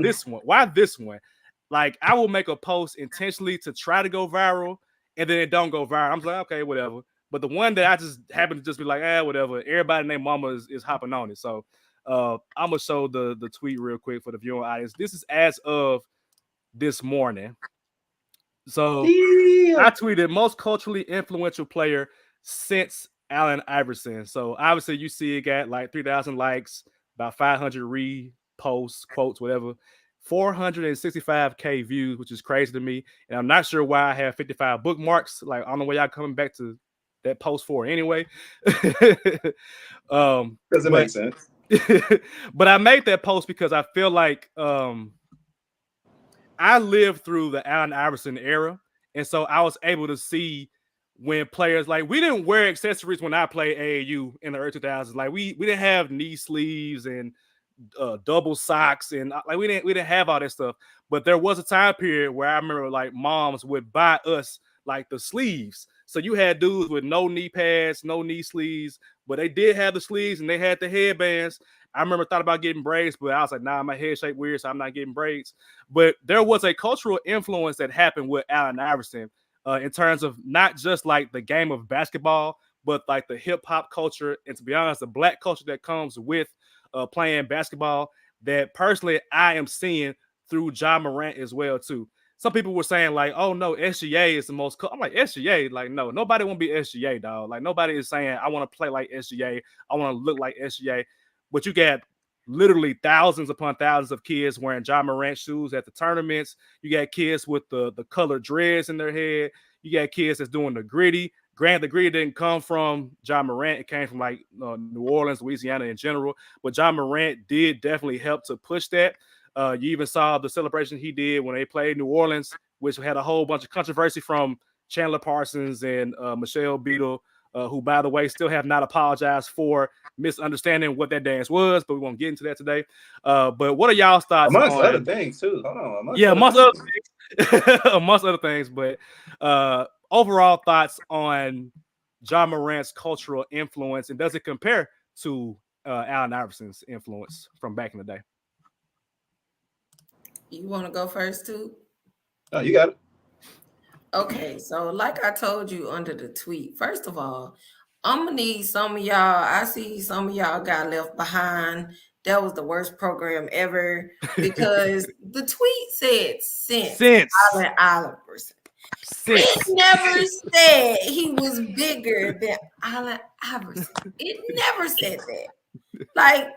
this one? Why this one? Like, I will make a post intentionally to try to go viral, and then it don't go viral. I'm like, okay, whatever. But the one that I just happen to just be like, whatever. Everybody named Mama is hopping on it. So I'm gonna show the tweet real quick for the viewing audience. This is as of this morning. So I tweeted most culturally influential player since Allen Iverson. So obviously you see it got like 3,000 likes, about 500 reposts, quotes, whatever. 465K views, which is crazy to me. And I'm not sure why I have 55 bookmarks. Like, I don't know why y'all coming back to that post for anyway. Doesn't make sense. But I made that post because I feel like I lived through the Allen Iverson era. And so I was able to see when players, like, we didn't wear accessories when I played AAU in the early 2000s. Like, we didn't have knee sleeves and double socks, and like we didn't have all that stuff. But there was a time period where I remember like moms would buy us like the sleeves. So you had dudes with no knee pads, no knee sleeves, but they did have the sleeves and they had the headbands. I remember thought about getting braids, but I was like, nah, my head shape weird, so I'm not getting braids. But there was a cultural influence that happened with Allen Iverson in terms of not just like the game of basketball, but like the hip hop culture, and to be honest, the black culture that comes with playing basketball, that personally I am seeing through Ja Morant as well too. Some people were saying like, oh no, SGA is the most I'm like, SGA? Like, no, nobody want to be SGA, dog. Like, nobody is saying I want to play like SGA, I want to look like SGA. But you got literally thousands upon thousands of kids wearing Ja Morant shoes at the tournaments. You got kids with the colored dreads in their head. You got kids that's doing the gritty. Granted, the gritty didn't come from Ja Morant. It came from like New Orleans, Louisiana in general. But Ja Morant did definitely help to push that. You even saw the celebration he did when they played New Orleans, which had a whole bunch of controversy from Chandler Parsons and Michelle Beadle, who, by the way, still have not apologized for misunderstanding what that dance was, but we won't get into that today. But what are y'all's thoughts? Amongst other things, too. Hold on. Amongst other things. Amongst other things. But overall thoughts on Ja Morant's cultural influence, and does it compare to Allen Iverson's influence from back in the day? You want to go first, too? Oh, you got it. Okay, so like I told you under the tweet, first of all, I'm gonna need some of y'all. I see some of y'all got left behind. That was the worst program ever because the tweet said since Allen Iverson. It never said he was bigger than Allen Iverson. It never said that. Like,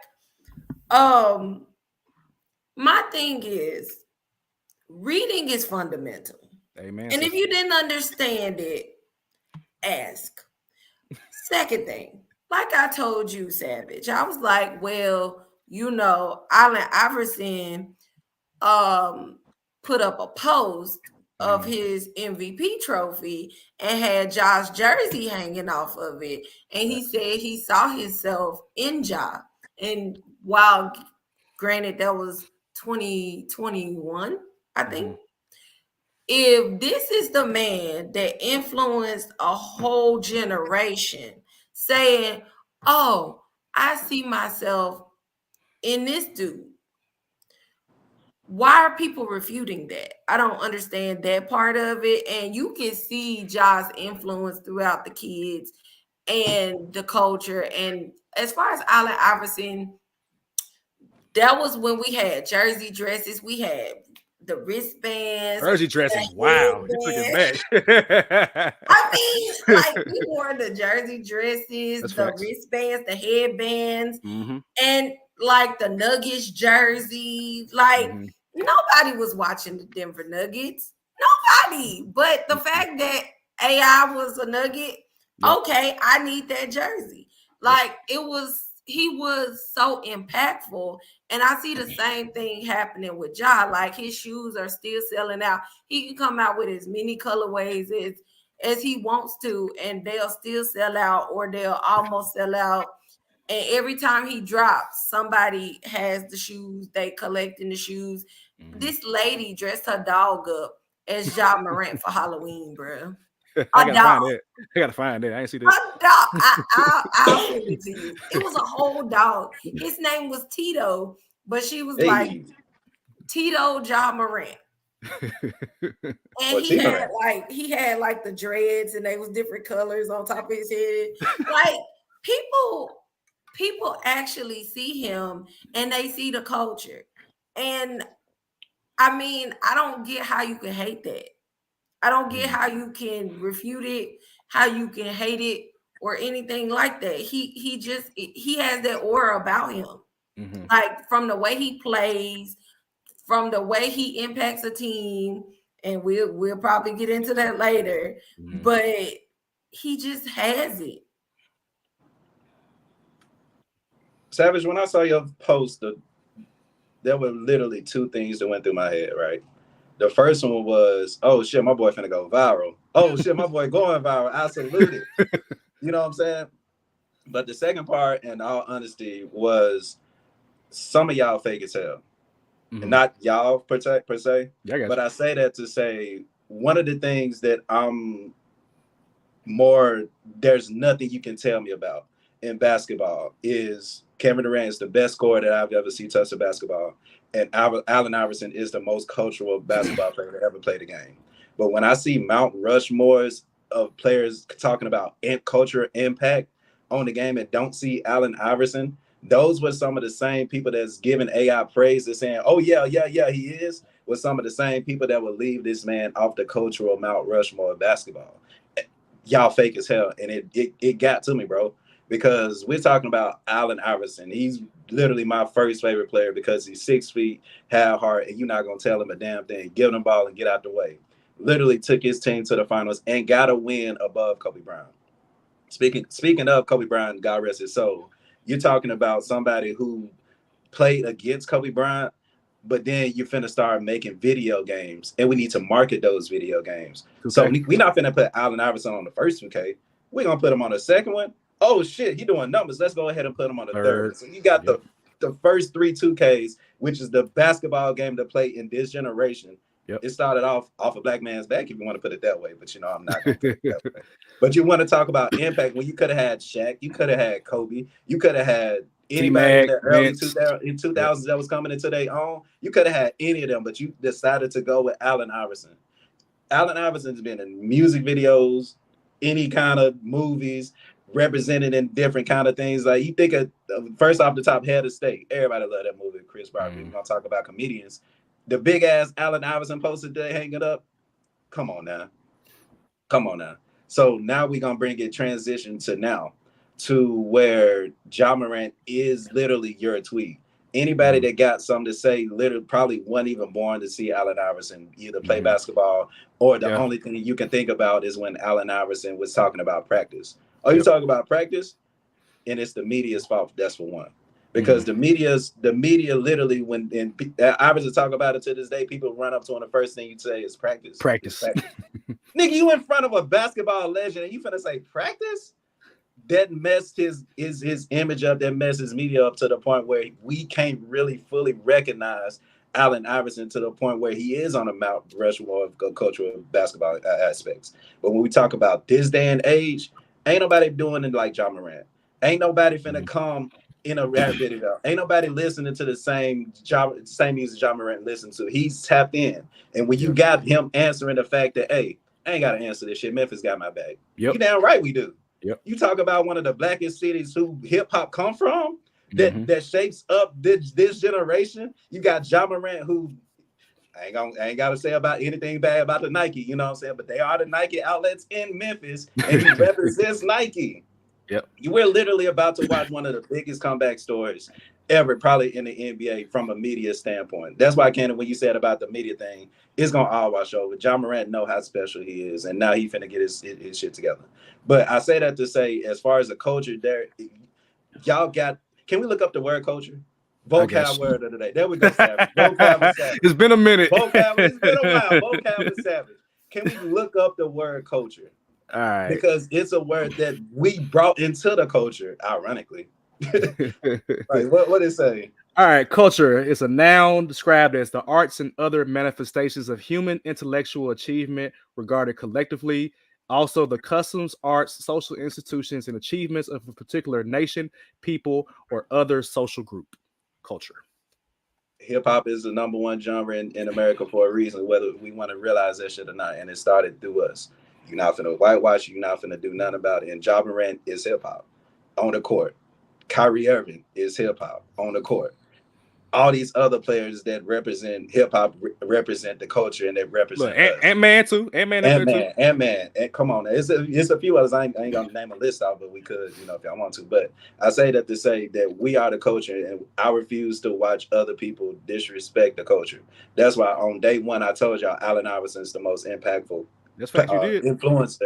my thing is reading is fundamental. Amen. And if you didn't understand it, ask. Second thing, like I told you, Savage, I was like, well, Allen Iverson put up a post of his MVP trophy and had Ja's jersey hanging off of it. And he said he saw himself in Ja. And while granted that was 2021, I think. If this is the man that influenced a whole generation saying, oh, I see myself in this dude, why are people refuting that? I don't understand that part of it. And you can see Ja's influence throughout the kids and the culture. And as far as Allen Iverson, that was when we had jersey dresses, we had the wristbands, jersey dresses. Wow, you took it back. I mean, like we wore the jersey dresses, That's the facts. wristbands, the headbands, and like the Nuggets jersey. Like nobody was watching the Denver Nuggets. Nobody. But the fact that AI was a Nugget, okay, I need that jersey. Like he was so impactful. And I see the same thing happening with Ja. Like his shoes are still selling out. He can come out with as many colorways as he wants to, and they'll still sell out or they'll almost sell out. And every time he drops, somebody has the shoes, they collecting the shoes. This lady dressed her dog up as Ja Morant for Halloween, bro. I gotta find it. I ain't see that. A dog. I'll send it to you. It was a whole dog. His name was Tito, but she was like Tito Ja Morant. And he had like the dreads, and they was different colors on top of his head. Like people actually see him, and they see the culture. And I mean, I don't get how you can hate that. I don't get how you can refute it, how you can hate it, or anything like that. He has that aura about him. Like from the way he plays, from the way he impacts a team, and we'll probably get into that later. But he just has it. Savage, when I saw your post, there were literally two things that went through my head, right? The first one was, oh shit, my boy finna go viral. Oh shit, my boy going viral. I salute it. You know what I'm saying? But the second part, in all honesty, was some of y'all fake as hell. And not y'all per se. Yeah, but I say that to say one of the things that I'm more, there's nothing you can tell me about in basketball is Kevin Durant is the best scorer that I've ever seen touch the basketball. And Allen Iverson is the most cultural basketball player to ever play the game. But when I see Mount Rushmores of players talking about culture impact on the game and don't see Allen Iverson, those were some of the same people that's giving AI praise and saying, oh, yeah, he is, with some of the same people that would leave this man off the cultural Mount Rushmore of basketball. Y'all fake as hell. And it got to me, bro. Because we're talking about Allen Iverson. He's literally my first favorite player because he's 6 feet, half heart, and you're not going to tell him a damn thing. Give him the ball and get out the way. Literally took his team to the finals and got a win above Kobe Bryant. Speaking of Kobe Bryant, God rest his soul, you're talking about somebody who played against Kobe Bryant, but then you're finna start making video games, and we need to market those video games. Okay. So we're not finna put Allen Iverson on the first 2K. We're going to put him on the second one. Oh shit, he doing numbers. Let's go ahead and put him on the third. So you got the first 3 2Ks, which is the basketball game to play in this generation. It started off a black man's back, if you want to put it that way, but I'm not going to put it that way. But you want to talk about impact when you could have had Shaq, you could have had Kobe, you could have had anybody in the early 2000s that was coming into their own. You could have had any of them, but you decided to go with Allen Iverson. Allen Iverson's been in music videos, any kind of movies, represented in different kind of things. Like you think of first off the top, Head of State. Everybody love that movie, Chris Barbie. We're gonna talk about comedians. The big ass Allen Iverson poster today hanging up. Come on now. Come on now. So now we're gonna bring it transition to now to where Ja Morant is literally your tweet. Anybody that got something to say, literally probably wasn't even born to see Allen Iverson either play basketball, or the only thing you can think about is when Allen Iverson was talking about practice. Oh, you talking about practice? And it's the media's fault. That's for one. Because the media literally, when Iverson talk about it to this day, people run up to him, the first thing you say is practice. Practice. Nigga, you in front of a basketball legend and you finna say practice? That messed his image up, that messed his media up to the point where we can't really fully recognize Allen Iverson to the point where he is on a Mount Rushmore of cultural basketball aspects. But when we talk about this day and age, ain't nobody doing it like Ja Morant. Ain't nobody finna come in a rap video. Ain't nobody listening to the same music Ja Morant listens to. He's tapped in. And when you got him answering the fact that, hey, I ain't got to answer this shit. Memphis got my back. You damn right we do. You talk about one of the blackest cities who hip hop come from, that shapes up this generation. You got Ja Morant, who I ain't gotta say about anything bad about the Nike, you know what I'm saying? But they are the Nike outlets in Memphis, and he represents Nike. You were literally about to watch one of the biggest comeback stories ever, probably in the NBA from a media standpoint. That's why, Kandi, when you said about the media thing, it's gonna all wash over. Ja Morant know how special he is, and now he finna get his shit together. But I say that to say, as far as the culture, there, y'all got. Can we look up the word culture? Vocab word of the day. There we go, Savage. Vocab is Savage. It's been a minute. It's been a while. Vocab is Savage. Can we look up the word culture? All right. Because it's a word that we brought into the culture, ironically. Right, what it say? All right, culture is a noun described as the arts and other manifestations of human intellectual achievement regarded collectively. Also, the customs, arts, social institutions, and achievements of a particular nation, people, or other social group. Culture. Hip-hop is the #1 genre in America for a reason, whether we want to realize that shit or not, and it started through us. You're not finna whitewash, you're not finna do nothing about it. And Ja Morant is hip-hop on the court. Kyrie Irving is hip-hop on the court. All these other players that represent hip-hop represent the culture, and they represent Ant-Man too. Ant-Man. And come on, it's a few others. I ain't gonna name a list out, but we could, if y'all want to. But I say that to say that we are the culture, and I refuse to watch other people disrespect the culture. That's why on day one I told y'all Allen Iverson's the most impactful influence,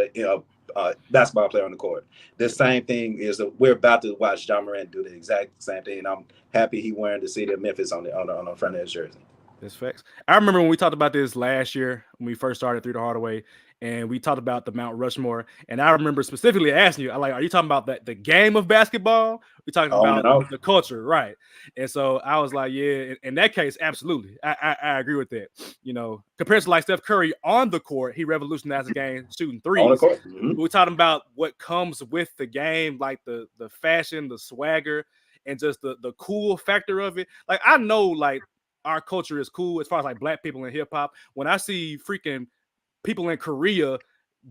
basketball player on the court. The same thing is we're about to watch Ja Morant do the exact same thing, and I'm happy he wearing the city of Memphis on the front of his jersey. That's facts. I remember when we talked about this last year when we first started through the Hardaway, and we talked about the Mount Rushmore. And I remember specifically asking you, are you talking about the game of basketball? We're talking about the culture, right? And so I was like, yeah, in that case, absolutely. I agree with that. Compared to like Steph Curry on the court, he revolutionized the game shooting threes. On the court. We're talking about what comes with the game, like the fashion, the swagger, and just the cool factor of it. Like, I know, like, our culture is cool as far as like black people in hip hop. When I see freaking people in Korea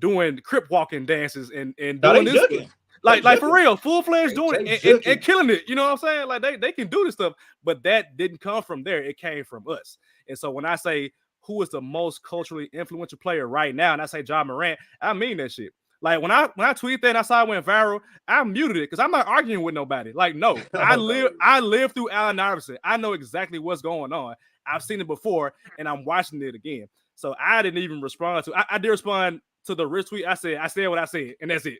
doing crip walking dances and doing this, like for real, full fledged doing it and killing it. You know what I'm saying? Like they can do this stuff, but that didn't come from there. It came from us. And so when I say who is the most culturally influential player right now, and I say Ja Morant, I mean that shit. Like when I tweeted that and I saw it went viral, I muted it because I'm not arguing with nobody. Like, no, I live through Allen Iverson. I know exactly what's going on. I've seen it before and I'm watching it again. So I didn't even respond to. I did respond to the retweet. I said what I said, and that's it.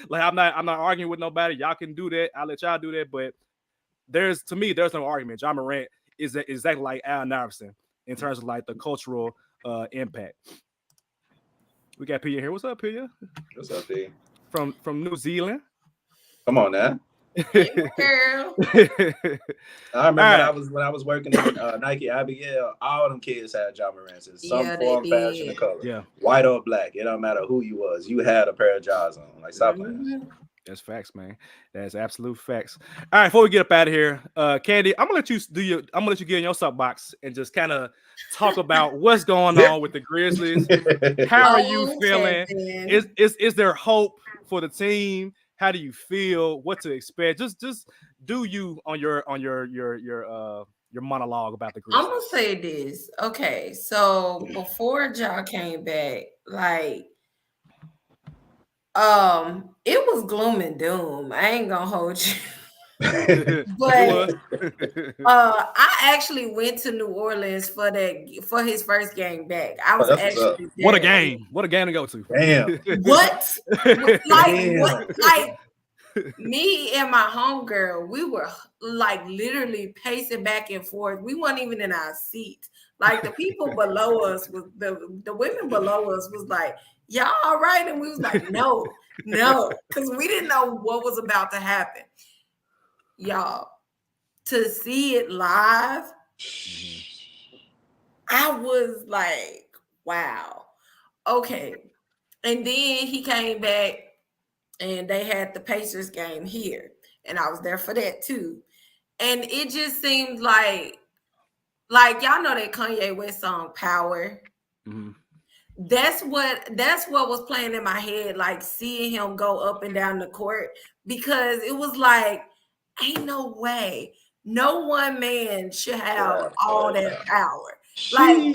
Like I'm not arguing with nobody. Y'all can do that. I'll let y'all do that. But there's no argument. Ja Morant is exactly like Allen Iverson in terms of like the cultural impact. We got Pia here. What's up, Pia? What's up, P? From New Zealand. Come on now. Girl. I remember when I was working at Nike Abigail, all them kids had Ja Morants in some form, fashion, and color. Yeah. White or black. It don't matter who you was. You had a pair of Jaws on. Like, stop playing. That's facts, man. That's absolute facts. All right, before we get up out of here, Kandi, I'm gonna let you get in your soapbox and just kind of talk about what's going on with the Grizzlies. How are you feeling? Is there hope for the team? How do you feel? What to expect? Just do you on your monologue about the Grizzlies. I'm gonna say this. Okay, so before Ja came back, like It was gloom and doom. I ain't gonna hold you. It But was. I actually went to New Orleans for his first game back. I was That's what's up. actually What a there. game! What a game to go to! Damn. What? Like what? Damn. Like me and my homegirl, we were like literally pacing back and forth. We weren't even in our seat. Like the people below us was the women below us was like, y'all all right? And we was like, no, because we didn't know what was about to happen. Y'all, to see it live, I was like, wow. Okay. And then he came back and they had the Pacers game here. And I was there for that too. And it just seemed like y'all know that Kanye West song Power. Mhm. That's what was playing in my head, like seeing him go up and down the court, because it was like, ain't no way. No one man should have all that power. Like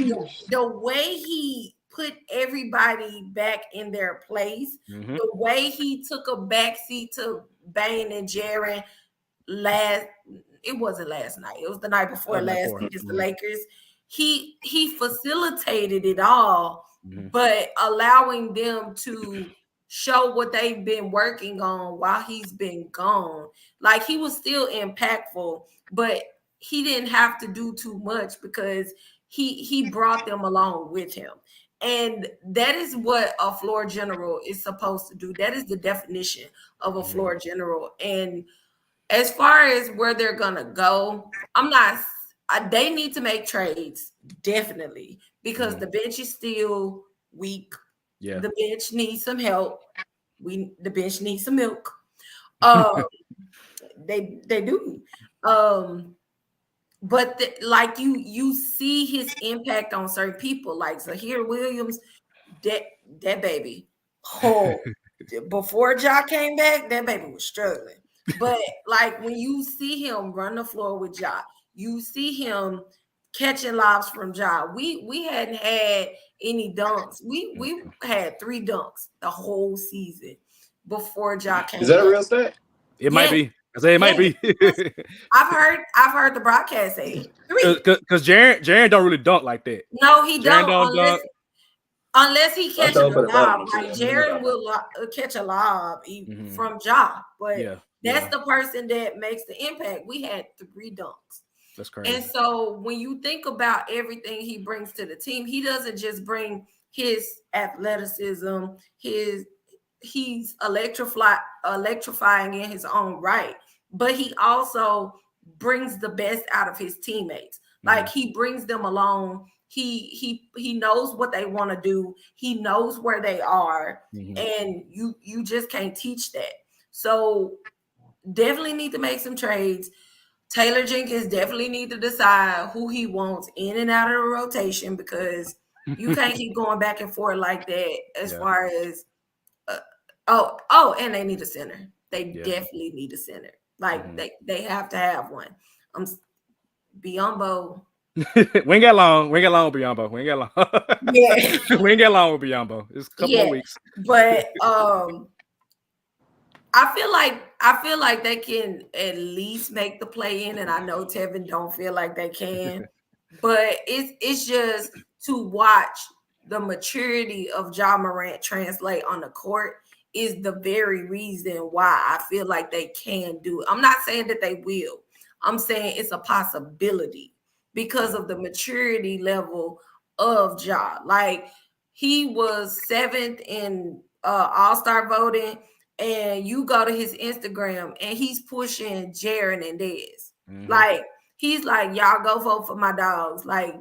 the way he put everybody back in their place, Mhm. the way he took a backseat to Bane and Jaren it wasn't last night. It was the night before last against the Lakers. He facilitated it all, but allowing them to show what they've been working on while he's been gone. Like he was still impactful, but he didn't have to do too much because he brought them along with him. And that is what a floor general is supposed to do. That is the definition of a floor general. And as far as where they're gonna go, they need to make trades, definitely, because the bench is still weak. Yeah. The bench needs some help. The bench needs some milk. They do. But like you see his impact on certain people, like Zahir Williams, that baby. Oh, before Ja came back, that baby was struggling. But like when you see him run the floor with Ja, you see him catching lobs from Ja. We hadn't had any dunks. We had 3 dunks the whole season before Ja came Is that back. a real stat? It might be. I say it might be. I've heard the broadcast say 3. Because Jaren don't really dunk like that. No, he Jaren don't dunk. unless he catches a lob. Like Jaren Jaren will catch a lob from Ja, but that's the person that makes the impact. We had 3 dunks. That's crazy. And so when you think about everything he brings to the team, he doesn't just bring his athleticism, he's electrifying in his own right, but he also brings the best out of his teammates. Like he brings them along. He knows what they want to do. He knows where they are, and you just can't teach that. So definitely need to make some trades. Taylor Jenkins definitely need to decide who he wants in and out of the rotation, because you can't keep going back and forth like that. As far as and they need a center. They definitely need a center. Like they have to have one. Biombo. we ain't got long. We ain't got long with Biombo. We ain't got long. Yeah. We ain't got long with Biombo. It's a couple of weeks. But I feel like they can at least make the play in, and I know Tevin don't feel like they can, but it's just to watch the maturity of Ja Morant translate on the court is the very reason why I feel like they can do it. I'm not saying that they will. I'm saying it's a possibility because of the maturity level of Ja. Like he was 7th in All-Star voting, and you go to his Instagram and he's pushing Jaren and Dez. Like he's like, y'all go vote for my dogs. Like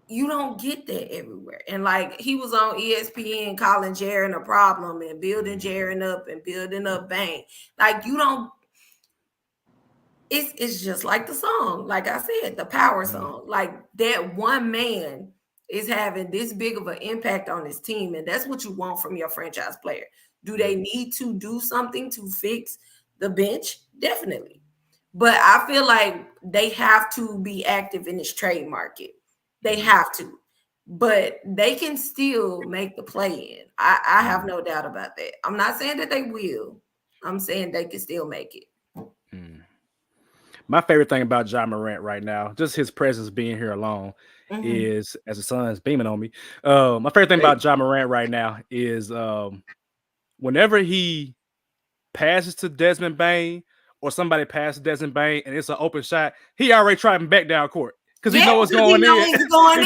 you don't get that everywhere. And like he was on ESPN calling Jaren a problem and building Jaren up and building up Bang. Like you don't. It's just like the song, like I said, the power song. Like that one man is having this big of an impact on his team, and that's what you want from your franchise player. Do they need to do something to fix the bench? Definitely. But I feel like they have to be active in this trade market. They have to. but they can still make the play in. I have no doubt about that. I'm not saying that they will. I'm saying they can still make it. My favorite thing about Ja Morant right now, just his presence being here alone, is as the sun is beaming on me. My favorite thing about Ja Morant right now is whenever he passes to Desmond Bane or somebody passes Desmond Bane and it's an open shot, he already tried him back down court. Because he knows what's going in. He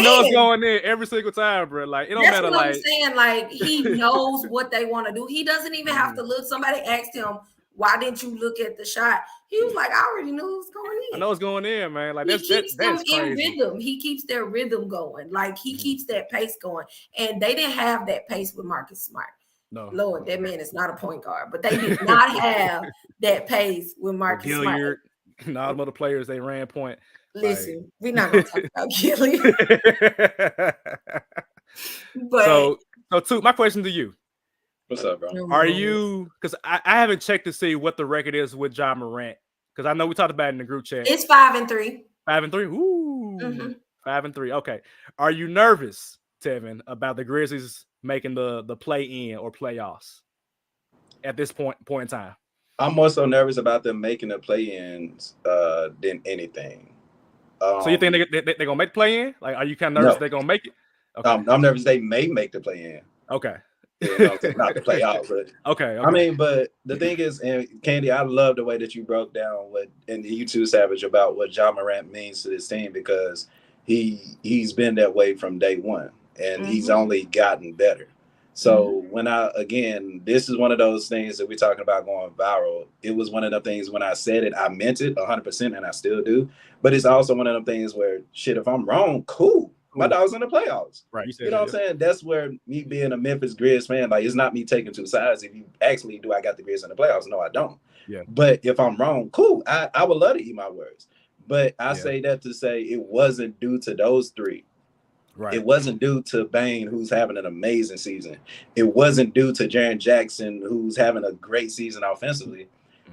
knows it's going in every single time, bro. Like, it don't matter. That's what I'm saying. Like, he knows what they want to do. He doesn't even have to look. Somebody asked him, why didn't you look at the shot? He was like, I already knew it was going in. I know it's going in, man. Like, he keeps them crazy. in rhythm. He keeps their rhythm going. Like, he keeps that pace going. And they didn't have that pace with Marcus Smart. No. Lord, that man is not a point guard. But they did not have that pace with Marcus Smart. And all the other players, they ran point. Listen, we're not going to talk about Gilly. But so Toot, my question to you. What's up, bro? Are you, because I haven't checked to see what the record is with Ja Morant, because I know we talked about it in the group chat. It's 5-3. 5-3. Ooh. 5-3. Okay. Are you nervous, Tevin, about the Grizzlies making the play-in or playoffs at this point in time? I'm more so nervous about them making the play-ins than anything. So you think they're gonna make play-in? Like, are you kind of nervous they're gonna make it? Okay. I'm nervous they may make the play-in. Okay. Not the play out, but okay. I mean, but the thing is, and Kandi, I love the way that you broke down and you too, Savage, about what Ja Morant means to this team, because he's been that way from day one, and he's only gotten better. So this is one of those things that we're talking about going viral. It was one of the things when I said it, I meant it 100%, and I still do. But it's also one of them things where, shit, if I'm wrong, cool. My dog's in the playoffs. Right. You know what I'm saying? That's where me being a Memphis Grizz fan, like, it's not me taking two sides. If you actually do, I got the Grizz in the playoffs. No, I don't. Yeah. But if I'm wrong, cool. I would love to eat my words. But I say that to say it wasn't due to those three. Right. It wasn't due to Bane, who's having an amazing season. It wasn't due to Jaren Jackson, who's having a great season offensively.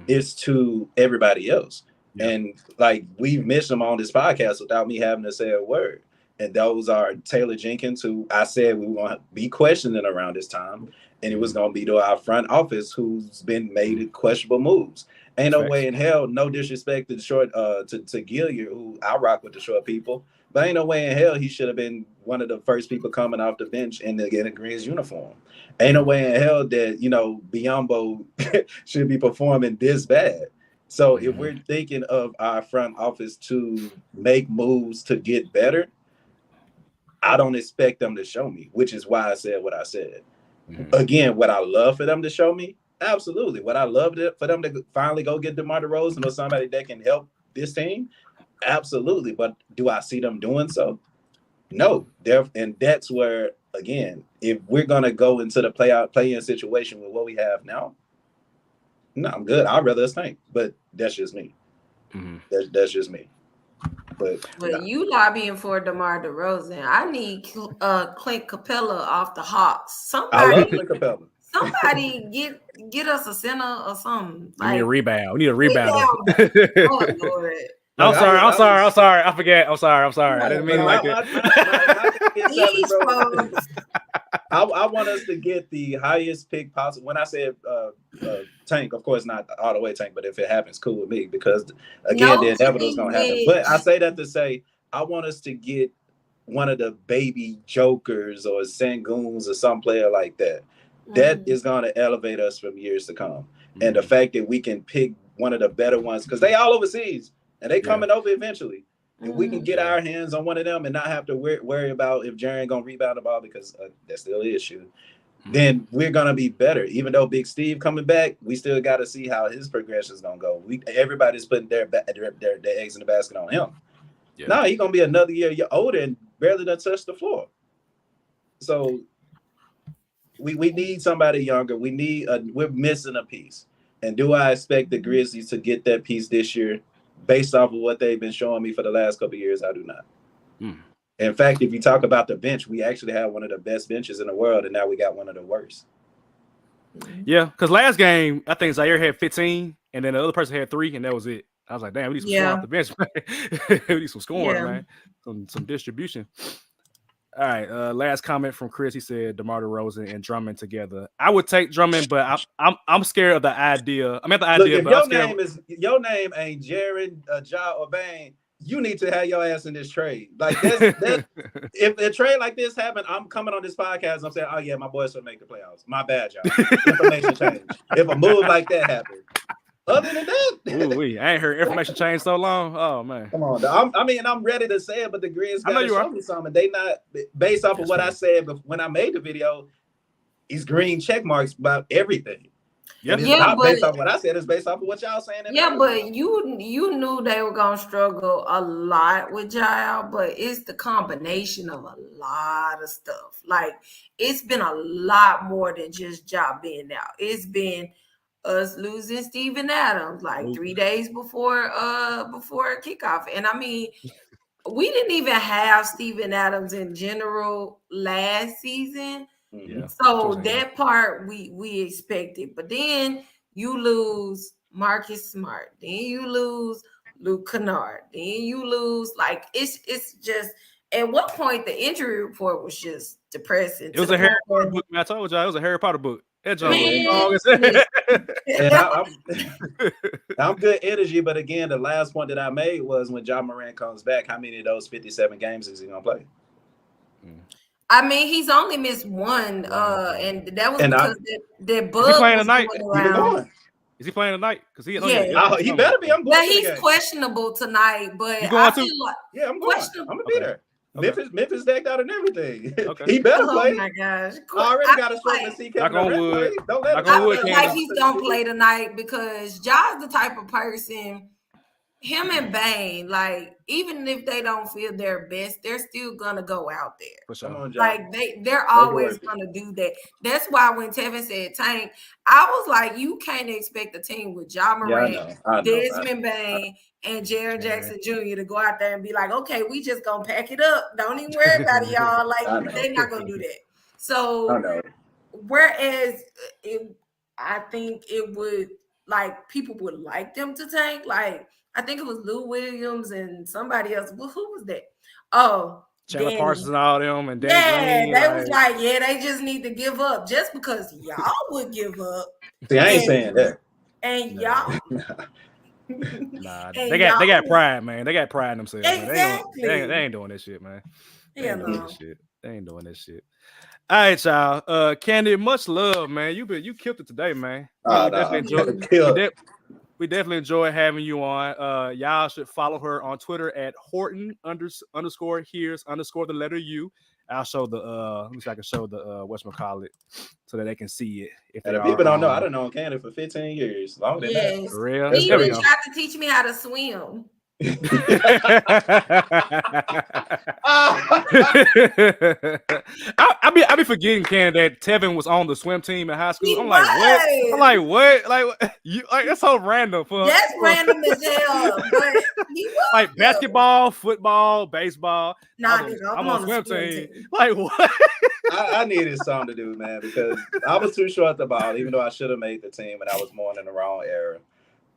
It's to everybody else. Yeah. And, like, we've mentioned them on this podcast without me having to say a word. And those are Taylor Jenkins, who I said we were going to be questioning around this time. And it was going to be to our front office, who's been made questionable moves. Ain't no way in hell, no disrespect to the short, to Gilliard, who I rock with the short people. But ain't no way in hell he should have been one of the first people coming off the bench in the Grizz uniform. Ain't no way in hell that, Biyombo should be performing this bad. So if we're thinking of our front office to make moves to get better, I don't expect them to show me, which is why I said what I said. Again, what I love for them to show me, absolutely. What I love for them to finally go get DeMar DeRozan or somebody that can help this team, absolutely. But do I see them doing so? No. And that's where, again, if we're going to go into the play-in situation with what we have now, no, I'm good. I'd rather us tank. But that's just me. That's just me. But you lobbying for DeMar DeRozan. I need Clint Capella off the Hawks. I love Clint Capella. Somebody get us a center or something. We need a rebound. We need a rebound. Oh, Lord. I'm sorry. I forget. I'm sorry. I didn't mean like it. I want us to get the highest pick possible. When I said tank, of course not all the way tank, but if it happens, cool with me, because again, the inevitable is gonna happen. But I say that to say I want us to get one of the baby Jokers or Senguns or some player like that. That is gonna elevate us from years to come. And the fact that we can pick one of the better ones, because they all overseas and they coming over eventually. If we can get our hands on one of them and not have to worry about if Jaren gonna rebound the ball, because that's still an issue, then we're gonna be better. Even though Big Steve coming back, we still got to see how his progression is gonna go. Everybody's putting their eggs in the basket on him. Yeah. No, he's gonna be another year older and barely done touch the floor. So we need somebody younger. We're missing a piece. And do I expect the Grizzlies to get that piece this year? Based off of what they've been showing me for the last couple of years, I do not. In fact, if you talk about the bench, we actually have one of the best benches in the world, and now we got one of the worst. Yeah, because last game, I think Zaire had 15, and then the other person had 3, and that was it. I was like, damn, we need some scoring off the bench, man. We need some scoring, man. Some distribution. All right. Last comment from Chris. He said DeMar DeRozan and Drummond together. I would take Drummond, but I'm scared of the idea. I mean, the Look, idea, if but I'm your scared. name is your name ain't Jared, Ja, or Bane, you need to have your ass in this trade. Like that's if a trade like this happened, I'm coming on this podcast. I'm saying, oh yeah, my boys will make the playoffs. My bad, y'all. Information change. If a move like that happened. Other than that, I ain't heard information change so long. Oh man, come on. I'm ready to say it, but the Grizz I know got to you show are. me something. They not based off of what I said when I made the video. It's green check marks about everything. Yep. And it's not based off what I said. It's based off of what y'all saying. Yeah, but you knew they were gonna struggle a lot with Jael, but it's the combination of a lot of stuff. Like it's been a lot more than just Ja being out. It's been us losing Steven Adams like 3 days before kickoff. And I mean, we didn't even have Steven Adams in general last season. Yeah. So that part we expected. But then you lose Marcus Smart. Then you lose Luke Kennard. Then you lose it's just at what point the injury report was just depressing. It was a Harry Potter book, man. I told y'all it was a Harry Potter book. That John I'm good energy, but again, the last point that I made was when Ja Morant comes back, how many of those 57 games is he gonna play? I mean, he's only missed one, and that was because that bug. Is he playing tonight? Is he playing tonight? Because he better be. I'm going. Now he's questionable tonight, but I'm going. I'm gonna be there. Memphis decked out and everything. Okay. He better play. Oh my gosh! I already got a stroke to see Kevin Durant play. Don't let him play. Like he's gonna play tonight because Ja's the type of person. Him and Bane, like even if they don't feel their best, they're still gonna go out there. For sure. Like they're always gonna do that. That's why when Tevin said Tank, I was like, you can't expect a team with Ja Morant, Desmond Bane, and Jaren Jackson Jr. to go out there and be like, okay, we just gonna pack it up. Don't even worry about it, y'all. Like they're not gonna do that. So whereas I think it would like people would like them to tank, like. I think it was Lou Williams and somebody else. Well, who was that? Oh, Chandler Parsons and all them. And Danny Green, they was like, they just need to give up just because y'all would give up. See, I ain't saying that. And y'all. They got pride, man. They got pride in themselves. Exactly. They ain't doing this shit, man. They ain't doing this shit. All right, y'all. Kandi, much love, man. You killed it today, man. We definitely enjoy having you on. Y'all should follow her on Twitter at Horton _here's _ the letter U. I'll show the let me see if I can show the whatchamacallit so that they can see it. If people don't know, I done known Kandi for 15 years. Longer than that. For real. He even tried to teach me how to swim. I be forgetting, Kandi, that Tevin was on the swim team in high school. I'm like, what? Like, you like that's so random. That's random as hell. But he was like basketball, football, baseball. Nah, I'm on swim team. Like what? I needed something to do, man, because I was too short the ball, even though I should have made the team, and I was born in the wrong era.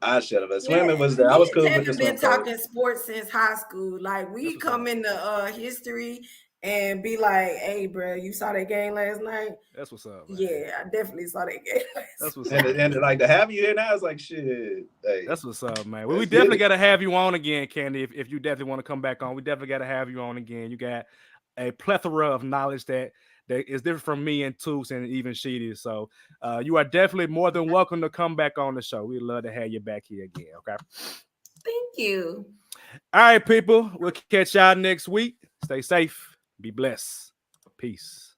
I should have. Swimming was there. I was cool with the swim. Been talking sports since high school. Like we come into history and be like, "Hey, bro, you saw that game last night?" That's what's up. Man. Yeah, I definitely saw that game. That's what's up. And like to have you here now is like shit. Hey, that's what's up, man. Well, we definitely got to have you on again, Kandi. If you definitely want to come back on, we definitely got to have you on again. You got a plethora of knowledge that is different from me and Toots and even Sheedy. So you are definitely more than welcome to come back on the show. We'd love to have you back here again. Okay. Thank you. All right, people. We'll catch y'all next week. Stay safe. Be blessed. Peace.